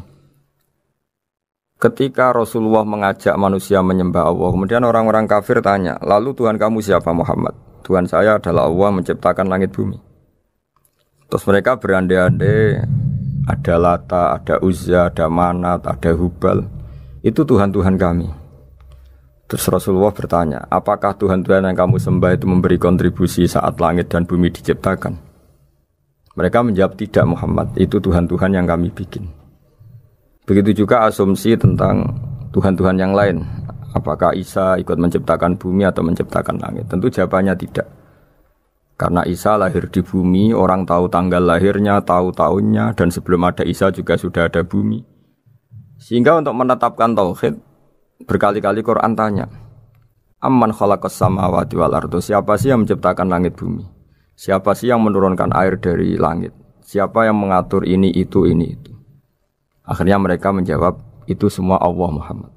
Ketika Rasulullah mengajak manusia menyembah Allah, kemudian orang-orang kafir tanya, lalu Tuhan kamu siapa Muhammad? Tuhan saya adalah Allah menciptakan langit bumi. Terus mereka berandai-andai, ada Lata, ada Uzza, ada Manat, ada Hubal. Itu Tuhan-Tuhan kami. Terus Rasulullah bertanya, apakah Tuhan-Tuhan yang kamu sembah itu memberi kontribusi saat langit dan bumi diciptakan? Mereka menjawab, tidak Muhammad, itu Tuhan-Tuhan yang kami bikin. Begitu juga asumsi tentang Tuhan-Tuhan yang lain. Apakah Isa ikut menciptakan bumi atau menciptakan langit? Tentu jawabannya tidak. Karena Isa lahir di bumi, orang tahu tanggal lahirnya, tahu tahunnya, dan sebelum ada Isa juga sudah ada bumi. Sehingga untuk menetapkan tauhid, berkali-kali Quran tanya, Amman khalaqas samawati wal ardo, siapa sih yang menciptakan langit bumi? Siapa sih yang menurunkan air dari langit? Siapa yang mengatur ini, itu, ini, itu? Akhirnya mereka menjawab, itu semua Allah Muhammad.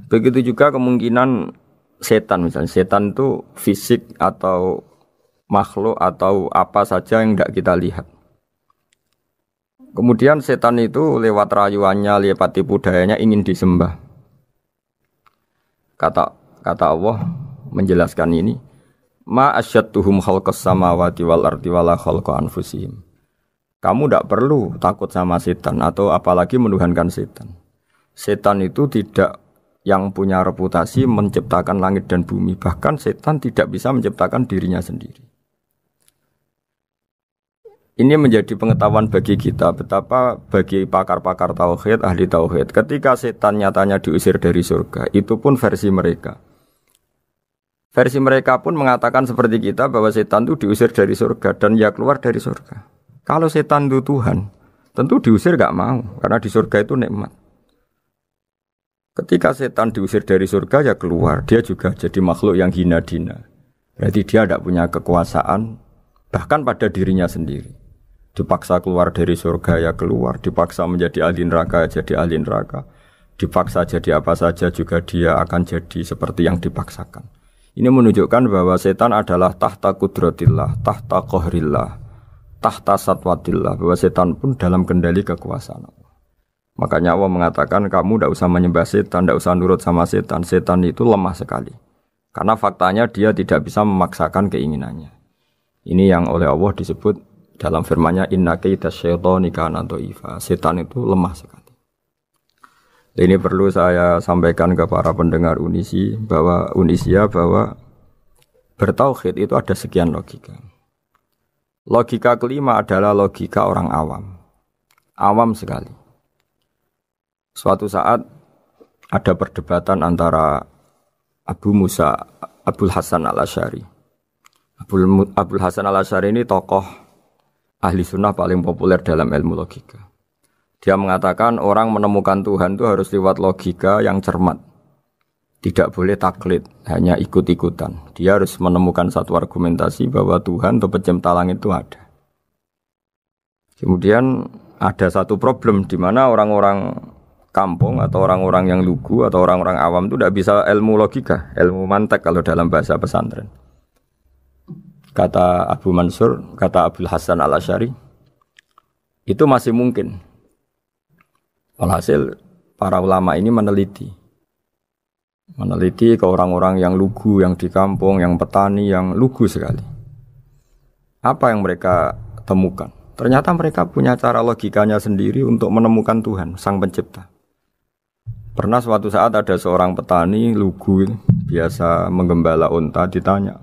Begitu juga kemungkinan setan misalnya. Setan itu fisik atau makhluk atau apa saja yang tidak kita lihat. Kemudian setan itu lewat rayuannya, lewat tipu dayanya ingin disembah. Kata Allah menjelaskan ini, ma asyadduhum khalqas samawati wal ardi wala khalqa anfusihim. Kamu tidak perlu takut sama setan atau apalagi menuhankan setan. Setan itu tidak yang punya reputasi menciptakan langit dan bumi. Bahkan setan tidak bisa menciptakan dirinya sendiri. Ini menjadi pengetahuan bagi kita betapa bagi pakar-pakar tauhid, ahli tauhid, ketika setan nyatanya diusir dari surga, itu pun versi mereka. Versi mereka pun mengatakan seperti kita bahwa setan itu diusir dari surga dan ya keluar dari surga. Kalau setan itu Tuhan, tentu diusir gak mau karena di surga itu nikmat. Ketika setan diusir dari surga ya keluar, dia juga jadi makhluk yang hina dina. Berarti dia tidak punya kekuasaan bahkan pada dirinya sendiri. Dipaksa keluar dari surga ya keluar, dipaksa menjadi ahli neraka ya jadi ahli neraka, dipaksa jadi apa saja juga dia akan jadi seperti yang dipaksakan. Ini menunjukkan bahwa setan adalah tahta kudratillah, tahta qahrillah, tahta satwatillah, bahwa setan pun dalam kendali kekuasaan Allah. Makanya Allah mengatakan kamu tidak usah menyembah setan, tidak usah nurut sama setan. Setan itu lemah sekali, karena faktanya dia tidak bisa memaksakan keinginannya. Ini yang oleh Allah disebut dalam firman-Nya inna kaidas syaitani kana dhaifa. Setan itu lemah sekali. Ini perlu saya sampaikan ke para pendengar Unisia bahwa bertauhid itu ada sekian logika. Logika kelima adalah logika orang awam. Awam sekali. Suatu saat ada perdebatan antara Abul Hasan al-Asy'ari. Abul Hasan al-Asy'ari ini tokoh ahli sunnah paling populer dalam ilmu logika. Dia mengatakan orang menemukan Tuhan itu harus lewat logika yang cermat. Tidak boleh taklid, hanya ikut-ikutan. Dia harus menemukan satu argumentasi bahwa Tuhan atau pencipta langit itu ada. Kemudian ada satu problem di mana orang-orang kampung atau orang-orang yang lugu atau orang-orang awam itu tidak bisa ilmu logika, ilmu mantek kalau dalam bahasa pesantren. Kata Abu Mansur, kata Abul Hasan al-Asy'ari, itu masih mungkin. Walhasil para ulama ini meneliti ke orang-orang yang lugu, yang di kampung, yang petani, yang lugu sekali. Apa yang mereka temukan? Ternyata mereka punya cara logikanya sendiri untuk menemukan Tuhan, Sang Pencipta. Pernah suatu saat ada seorang petani lugu, biasa menggembala unta, ditanya,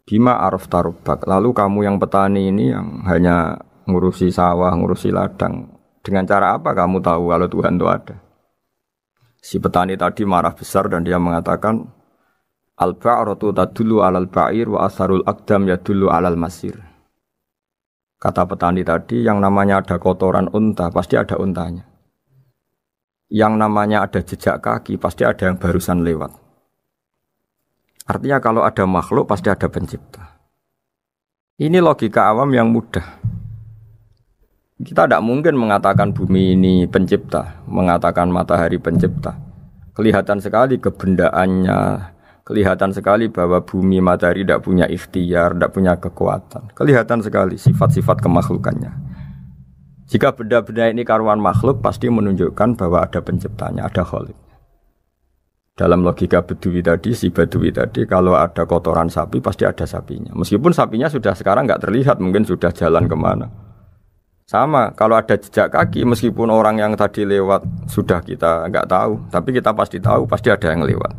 Bima araf tarubak, lalu kamu yang petani ini yang hanya ngurusi sawah, ngurusi ladang, dengan cara apa kamu tahu kalau Tuhan itu ada? Si petani tadi marah besar dan dia mengatakan, Al-ba'ratu tadullu alal ba'ir wa asarul aqdam yadullu alal masir. Kata petani tadi, yang namanya ada kotoran unta, pasti ada untanya. Yang namanya ada jejak kaki, pasti ada yang barusan lewat. Artinya kalau ada makhluk, pasti ada pencipta. Ini logika awam yang mudah. Kita tidak mungkin mengatakan bumi ini pencipta, mengatakan matahari pencipta. Kelihatan sekali kebendaannya, kelihatan sekali bahwa bumi matahari tidak punya ikhtiar, tidak punya kekuatan. Kelihatan sekali sifat-sifat kemakhlukannya. Jika benda-benda ini karuan makhluk, pasti menunjukkan bahwa ada penciptanya, ada khalik. Dalam logika Bedui tadi, si Bedui tadi, kalau ada kotoran sapi, pasti ada sapinya. Meskipun sapinya sudah sekarang nggak terlihat, mungkin sudah jalan kemana. Sama, kalau ada jejak kaki, meskipun orang yang tadi lewat sudah kita nggak tahu, tapi kita pasti tahu, pasti ada yang lewat.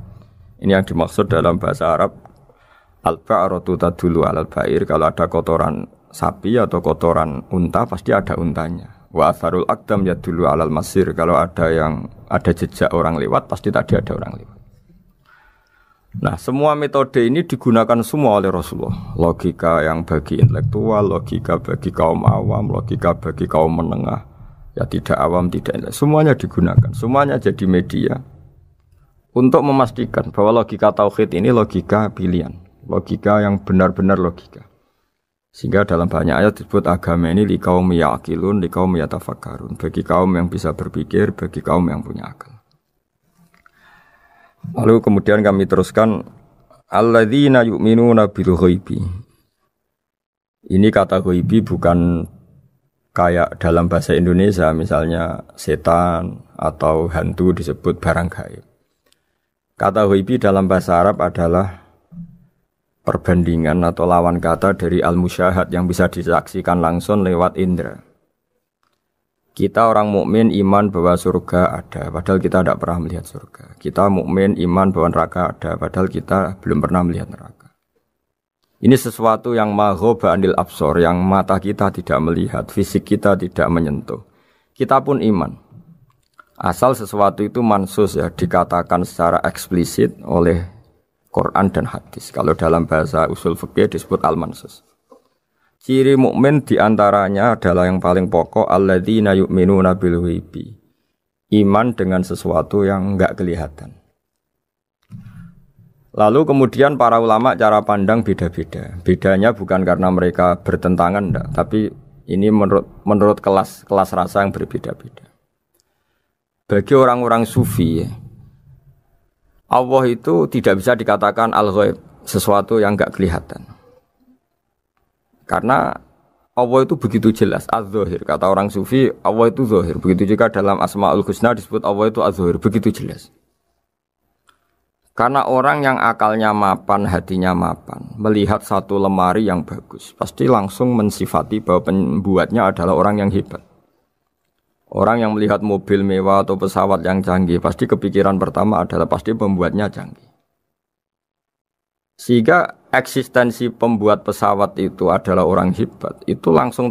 Ini yang dimaksud dalam bahasa Arab, al-ba'ratu tadullu alal ba'ir, kalau ada kotoran sapi atau kotoran unta, pasti ada untanya. Wa atharul aqdam yadullu alal masir, kalau ada jejak orang lewat, pasti tadi ada orang lewat. Nah, semua metode ini digunakan semua oleh Rasulullah. Logika yang bagi intelektual, logika bagi kaum awam, logika bagi kaum menengah, ya tidak awam, tidak intelektual. Semuanya digunakan, semuanya jadi media untuk memastikan bahwa logika tauhid ini logika pilihan, logika yang benar-benar logika. Sehingga dalam banyak ayat disebut agama ini liqaum yaqilun, liqaum yatafakkarun, bagi kaum yang bisa berpikir, bagi kaum yang punya akal. Lalu kemudian kami teruskan alladzina yu'minuna bil ghaibi. Ini kata ghaibi bukan kayak dalam bahasa Indonesia misalnya setan atau hantu disebut barang gaib. Kata ghaibi dalam bahasa Arab adalah perbandingan atau lawan kata dari al-musyahad yang bisa disaksikan langsung lewat indera. Kita orang mukmin iman bahwa surga ada, padahal kita tidak pernah melihat surga. Kita mukmin iman bahwa neraka ada, padahal kita belum pernah melihat neraka. Ini sesuatu yang maghoba anil absor, yang mata kita tidak melihat, fisik kita tidak menyentuh. Kita pun iman. Asal sesuatu itu mansus ya, dikatakan secara eksplisit oleh Quran dan hadis. Kalau dalam bahasa usul fikih disebut al-mansus. Ciri mukmin diantaranya adalah yang paling pokok alladzina yu'minuna bil ghaibi. Iman dengan sesuatu yang enggak kelihatan. Lalu kemudian para ulama cara pandang beda-beda. Bedanya bukan karena mereka bertentangan enggak, tapi ini menurut kelas rasa yang berbeda-beda. Bagi orang-orang sufi, Allah itu tidak bisa dikatakan al-ghaib, sesuatu yang enggak kelihatan. Karena Allah itu begitu jelas, az-zahir. Kata orang sufi, Allah itu zahir. Begitu juga dalam Asmaul Husna disebut Allah itu az-zahir. Begitu jelas. Karena orang yang akalnya mapan, hatinya mapan, melihat satu lemari yang bagus, pasti langsung mensifati bahwa pembuatnya adalah orang yang hebat. Orang yang melihat mobil mewah atau pesawat yang canggih, pasti kepikiran pertama adalah pasti pembuatnya canggih. Sehingga eksistensi pembuat pesawat itu adalah orang hebat, itu langsung